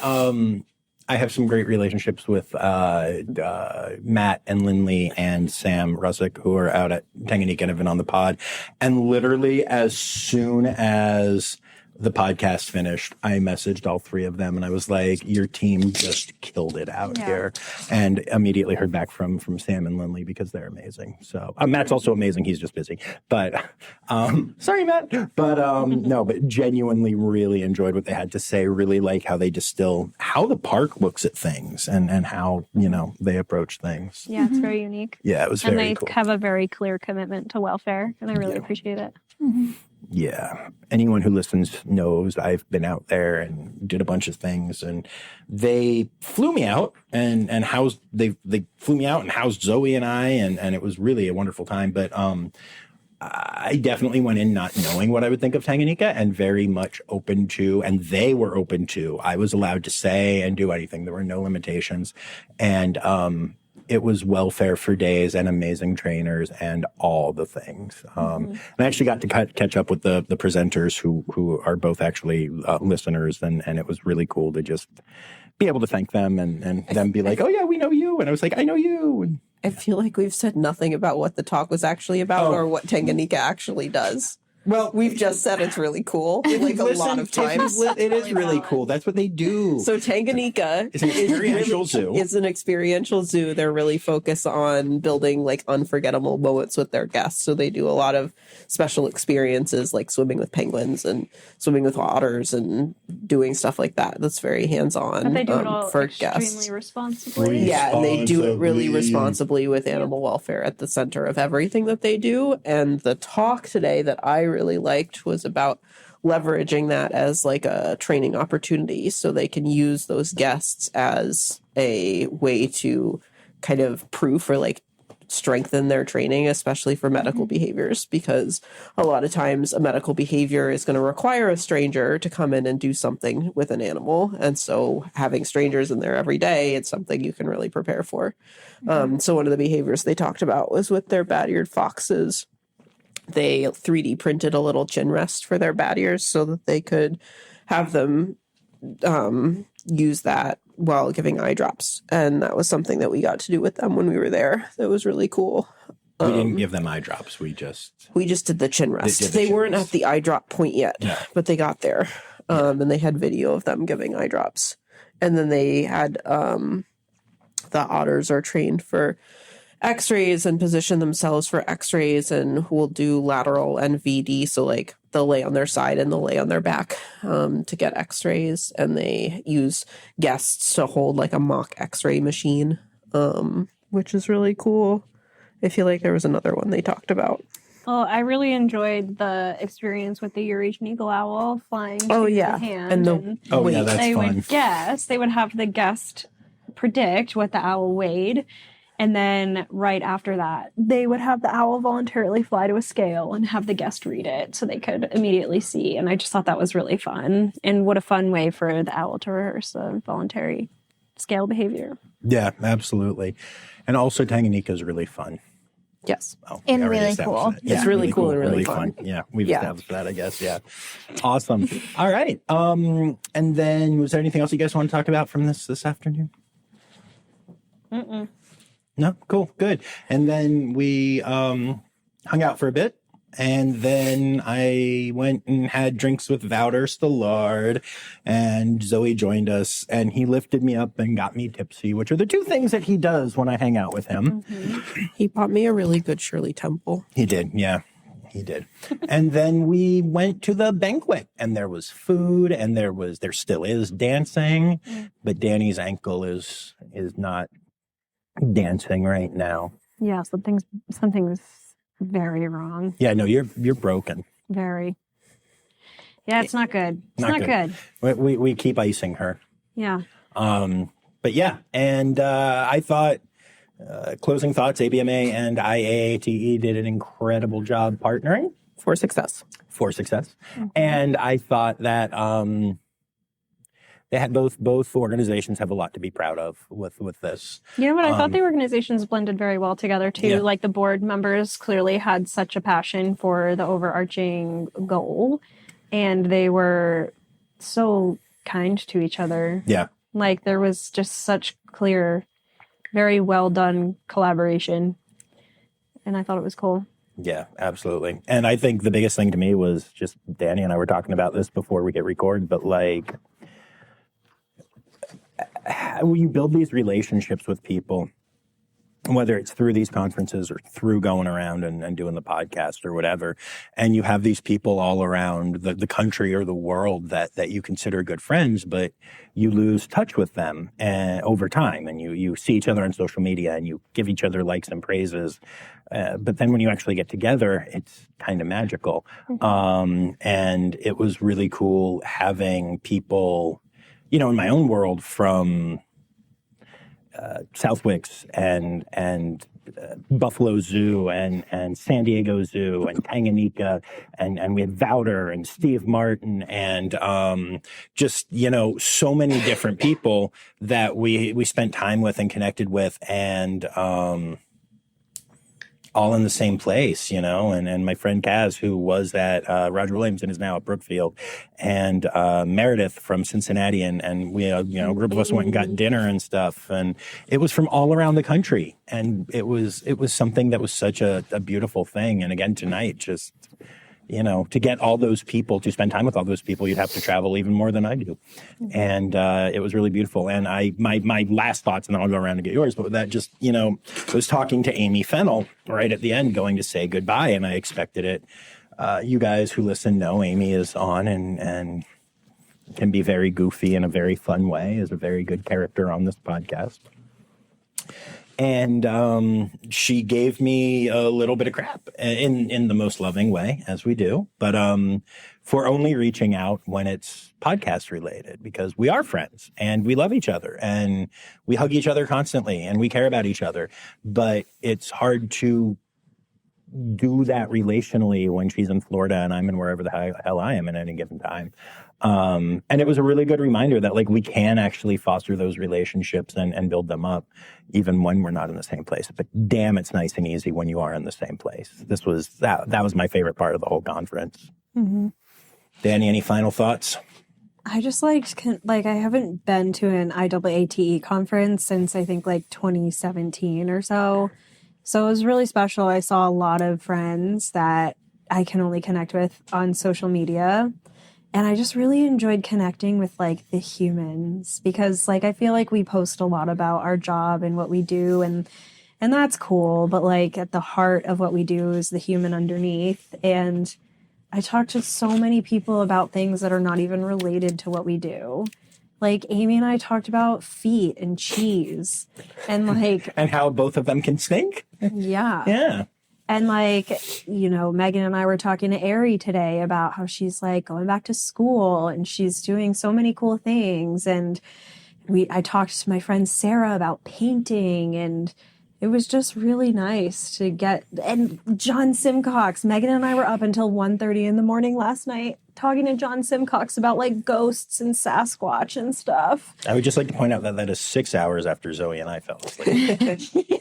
I have some great relationships with Matt and Lindley and Sam Russick, who are out at Tanganyika and have been on the pod. And literally as soon as the podcast finished, I messaged all three of them and I was like, your team just killed it out here. And immediately heard back from Sam and Lindley because they're amazing. So Matt's also amazing. He's just busy. But sorry, Matt. But no, but genuinely really enjoyed what they had to say. Really like how they distill how the park looks at things and how, they approach things. Yeah, it's very unique. Yeah, it was very cool. cool. And they have a very clear commitment to welfare, and I really appreciate it. Mm-hmm. Yeah. Anyone who listens knows I've been out there and did a bunch of things, and they flew me out and housed, they flew me out and housed Zoe and I, and it was really a wonderful time. But, I definitely went in not knowing what I would think of Tanganyika and very much open to, and they were open to, I was allowed to say and do anything. There were no limitations. And, it was welfare for days and amazing trainers and all the things. And I actually got to catch up with the presenters who are both actually listeners. And it was really cool to just be able to thank them and them be like, oh yeah, we know you. And I was like, I know you. And I feel like we've said nothing about what the talk was actually about or what Tanganyika actually does. Well, we've just said it's really cool, like a lot of times. It is really cool. That's what they do. So Tanganyika is an experiential zoo. It's an experiential zoo. They're really focused on building like unforgettable moments with their guests. So they do a lot of special experiences like swimming with penguins and swimming with otters and doing stuff like that. That's very hands-on. But they do it all for extremely guests. responsibly. Yeah, and they do it really responsibly with animal welfare at the center of everything that they do. And the talk today that I really liked was about leveraging that as like a training opportunity so they can use those guests as a way to kind of proof or like strengthen their training, especially for medical behaviors, because a lot of times a medical behavior is going to require a stranger to come in and do something with an animal. And so having strangers in there every day, it's something you can really prepare for. So one of the behaviors they talked about was with their bat-eared foxes. They 3D printed a little chin rest for their bat ears so that they could have them use that while giving eye drops. And that was something that we got to do with them when we were there. That was really cool. We didn't give them eye drops. We just did the chin rest. They weren't at the eye drop point yet, but they got there. And they had video of them giving eye drops. And then they had the otters are trained for x-rays and position themselves for x-rays and will do lateral and VD. So like they'll lay on their side and they'll lay on their back to get x-rays. And they use guests to hold like a mock x-ray machine, which is really cool. I feel like there was another one they talked about. Well, I really enjoyed the experience with the Eurasian eagle owl flying to the hand. That's fun. They would have the guest predict what the owl weighed. And then right after that, they would have the owl voluntarily fly to a scale and have the guest read it so they could immediately see. And I just thought that was really fun. And what a fun way for the owl to rehearse a voluntary scale behavior. Yeah, absolutely. And also Tanganyika is really fun. Yes. Oh, and really cool. Yeah, it's really cool and really fun. Yeah, we've established that, I guess. Yeah. Awesome. All right. And then was there anything else you guys want to talk about from this afternoon? No? Cool. Good. And then we hung out for a bit. And then I went and had drinks with Wouter Stallard, and Zoe joined us, and he lifted me up and got me tipsy, which are the two things that he does when I hang out with him. He bought me a really good Shirley Temple. He did. Yeah, he did. And then we went to the banquet, and there was food, and there still is dancing, but Dani's ankle is not dancing right now. Yeah, something's very wrong. Yeah, no, you're broken. Very. Yeah, it's not good. It's not good. We keep icing her. Yeah. But yeah, and I thought closing thoughts, ABMA and IAATE did an incredible job partnering for success. And I thought that they had both organizations have a lot to be proud of with this. You know what? I thought the organizations blended very well together too. Yeah. Like the board members clearly had such a passion for the overarching goal, and they were so kind to each other. Yeah. Like there was just such clear, very well done collaboration. And I thought it was cool. Yeah, absolutely. And I think the biggest thing to me was just Dani and I were talking about this before we get recorded, but like how you build these relationships with people, whether it's through these conferences or through going around and doing the podcast or whatever, and you have these people all around the country or the world that you consider good friends, but you lose touch with them over time, and you see each other on social media and you give each other likes and praises. But then when you actually get together, it's kind of magical. And it was really cool having people, in my own world from Southwicks and Buffalo Zoo and San Diego Zoo and Tanganyika and we had Vouder and Steve Martin and just so many different people that we spent time with and connected with and all in the same place, and my friend Kaz, who was at Roger Williams and is now at Brookfield, and Meredith from Cincinnati, and we, a group of us went and got dinner and stuff, and it was from all around the country, and it was something that was such a beautiful thing, and again tonight, just to get all those people, to spend time with all those people, you'd have to travel even more than I do. And it was really beautiful. And my last thoughts, and then I'll go around and get yours, but that just, I was talking to Amy Fennell right at the end, going to say goodbye, and I expected it. You guys who listen know Amy is on and can be very goofy in a very fun way, is a very good character on this podcast. And she gave me a little bit of crap in the most loving way, as we do, but for only reaching out when it's podcast related, because we are friends and we love each other and we hug each other constantly and we care about each other. But it's hard to do that relationally when she's in Florida and I'm in wherever the hell I am at any given time. And it was a really good reminder that we can actually foster those relationships and build them up even when we're not in the same place. But damn, it's nice and easy when you are in the same place. That was my favorite part of the whole conference. Mm-hmm. Dani, any final thoughts? I just I haven't been to an IAATE conference since I think 2017 or so. So it was really special. I saw a lot of friends that I can only connect with on social media. And I just really enjoyed connecting with the humans because I feel we post a lot about our job and what we do and that's cool. But at the heart of what we do is the human underneath. And I talked to so many people about things that are not even related to what we do. Amy and I talked about feet and cheese and and how both of them can stink. Yeah. Yeah. And Meagan and I were talking to Ari today about how she's going back to school and she's doing so many cool things. And I talked to my friend Sarah about painting, and it was just really nice to get. And John Simcox, Meagan and I were up until 1:30 in the morning last night talking to John Simcox about ghosts and Sasquatch and stuff. I would just like to point out that is 6 hours after Zoe and I fell asleep.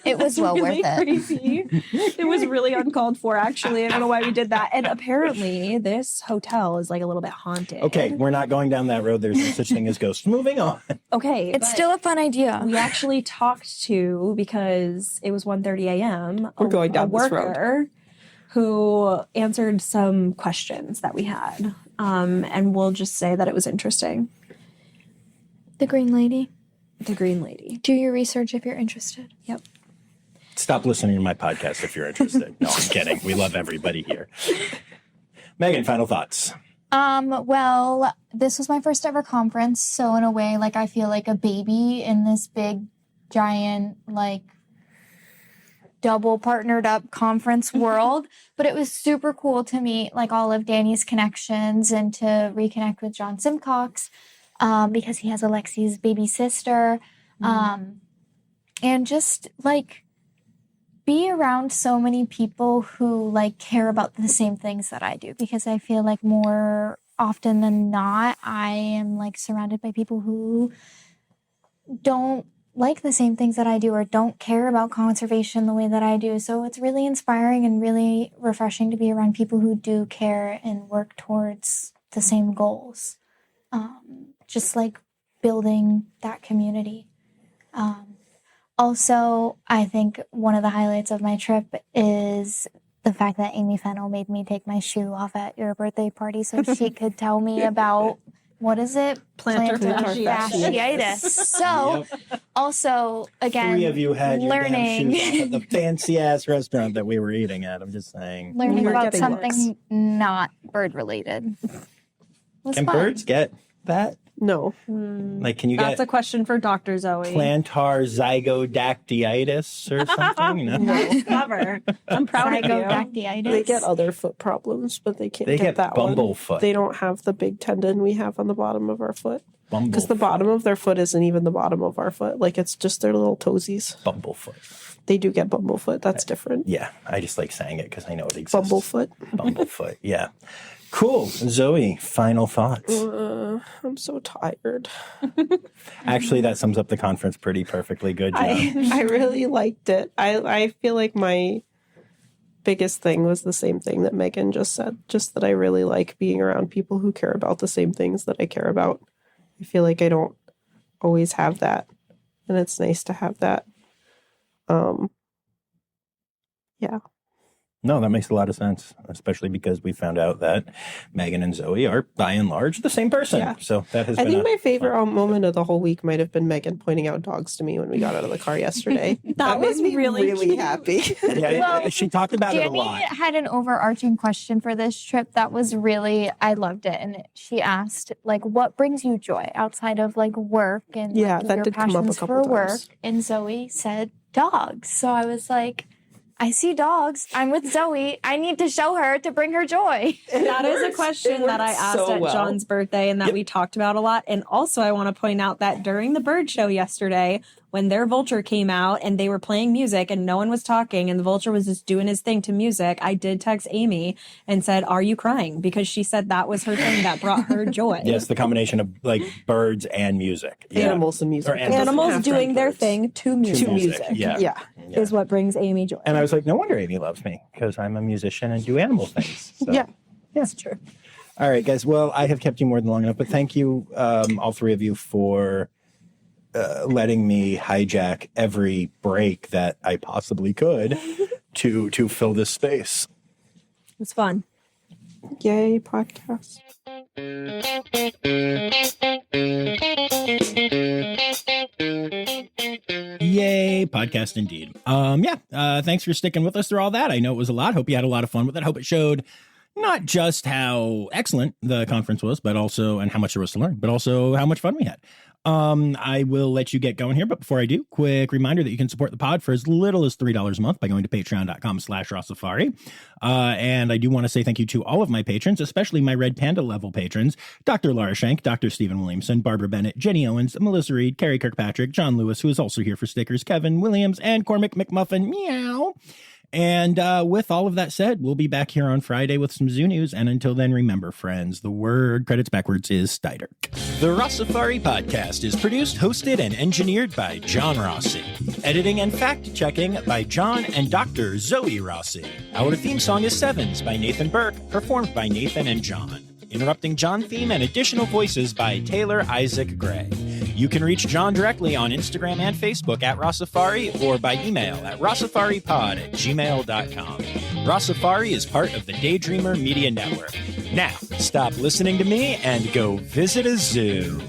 It was well really worth it. Crazy. It was really uncalled for, actually. I don't know why we did that. And apparently this hotel is a little bit haunted. Okay, we're not going down that road. There's no such thing as ghosts. Moving on. Okay. It's still a fun idea. We actually talked to, because it was 1:30 a.m. We're going down a this worker road. Who answered some questions that we had. And we'll just say that it was interesting. The Green Lady. The Green Lady. Do your research if you're interested. Yep. Stop listening to my podcast if you're interested. No, I'm kidding. We love everybody here. Meagan, final thoughts. Well, this was my first ever conference, so in a way, I feel like a baby in this big, giant, double partnered up conference world. But it was super cool to meet all of Dani's connections and to reconnect with John Simcox, because he has Alexi's baby sister. And just be around so many people who care about the same things that I do, because I feel more often than not, I am surrounded by people who don't like the same things that I do or don't care about conservation the way that I do. So it's really inspiring and really refreshing to be around people who do care and work towards the same goals. Just building that community. Also, I think one of the highlights of my trip is the fact that Amy Fennell made me take my shoe off at your birthday party so she could tell me about, what is it? Plantar fasciitis. So, also, again, 3 of you had your learning. damn shoes off at the fancy-ass restaurant that we were eating at. I'm just saying. Learning We're about getting something not bird-related. Was Can fun. birds get that? No. Like, can you That's get a question for Dr. Zoe. plantar zygodactylitis or something? No. Clever. I'm proud of you. Zygodactylitis. They get other foot problems, but they can't They get that one. bumblefoot. They don't have the big tendon we have on the bottom of our foot. Because the Bumblefoot. bottom of their foot isn't even the bottom of our foot. Like, it's just their little toesies. Bumblefoot. They do get bumblefoot. That's different. Yeah, I just like saying it because I know it exists. Bumblefoot. Bumblefoot. Yeah. Cool. Zoe, final thoughts. I'm so tired. Actually, that sums up the conference pretty perfectly. Good job. I really liked it. I feel like my biggest thing was the same thing that Meagan just said. Just that I really like being around people who care about the same things that I care about. I feel like I don't always have that. And it's nice to have that. Yeah. No, that makes a lot of sense, especially because we found out that Meagan and Zoe are, by and large, the same person. Yeah. So that has I been think my favorite moment of the whole week might have been Meagan pointing out dogs to me when we got out of the car yesterday. That was made me really cute. happy. Yeah, Well, she talked about it a Jenny lot. had an overarching question for this trip that was really, I loved it. And she asked, like, what brings you joy outside of like work and Yeah, like, that your did come up a passions couple for work? times. And Zoe said dogs. So I was like, I see dogs. I'm with Zoe. I need to show her to bring her joy. That is a question that I asked at John's birthday and that we talked about a lot. And also, I want to point out that during the bird show yesterday, when their vulture came out and they were playing music and no one was talking and the vulture was just doing his thing to music, I did text Amy and said, "Are you crying?" Because she said that was her thing that brought her joy. Yes, the combination of like birds and music. Yeah. Animals and music. Or animals. Animals doing their birds. thing to music, To music. Yeah. Yeah. is what brings Amy joy. And I was like, no wonder Amy loves me because I'm a musician and do animal things. So. Yeah. That's true. All right, guys. Well, I have kept you more than long enough, but thank you, all 3 of you, for letting me hijack every break that I possibly could to fill this space. It was fun. Yay, podcast. Yay, podcast indeed. Thanks for sticking with us through all that. I know it was a lot. Hope you had a lot of fun with it. Hope it showed not just how excellent the conference was, but also, and how much there was to learn, but also how much fun we had. I will let you get going here, but before I do, quick reminder that you can support the pod for as little as $3 a month by going to patreon.com/Rossifari. And I do want to say thank you to all of my patrons, especially my Red Panda level patrons, Dr. Laura Shank, Dr. Stephen Williamson, Barbara Bennett, Jenny Owens, Melissa Reed, Carrie Kirkpatrick, John Lewis, who is also here for stickers, Kevin Williams, and Cormac McMuffin. Meow. And with all of that said, we'll be back here on Friday with some zoo news. And until then, remember, friends, the word credits backwards is Steiderk. The Rossifari podcast is produced, hosted, and engineered by John Rossi. Editing and fact-checking by John and Dr. Zoe Rossi. Our theme song is Sevens by Nathan Burke, performed by Nathan and John. Interrupting John theme and additional voices by Taylor Isaac Gray. You can reach John directly on Instagram and Facebook at Rossifari or by email at rossifaripod@gmail.com. Rossifari is part of the Daydreamer Media Network. Now, stop listening to me and go visit a zoo.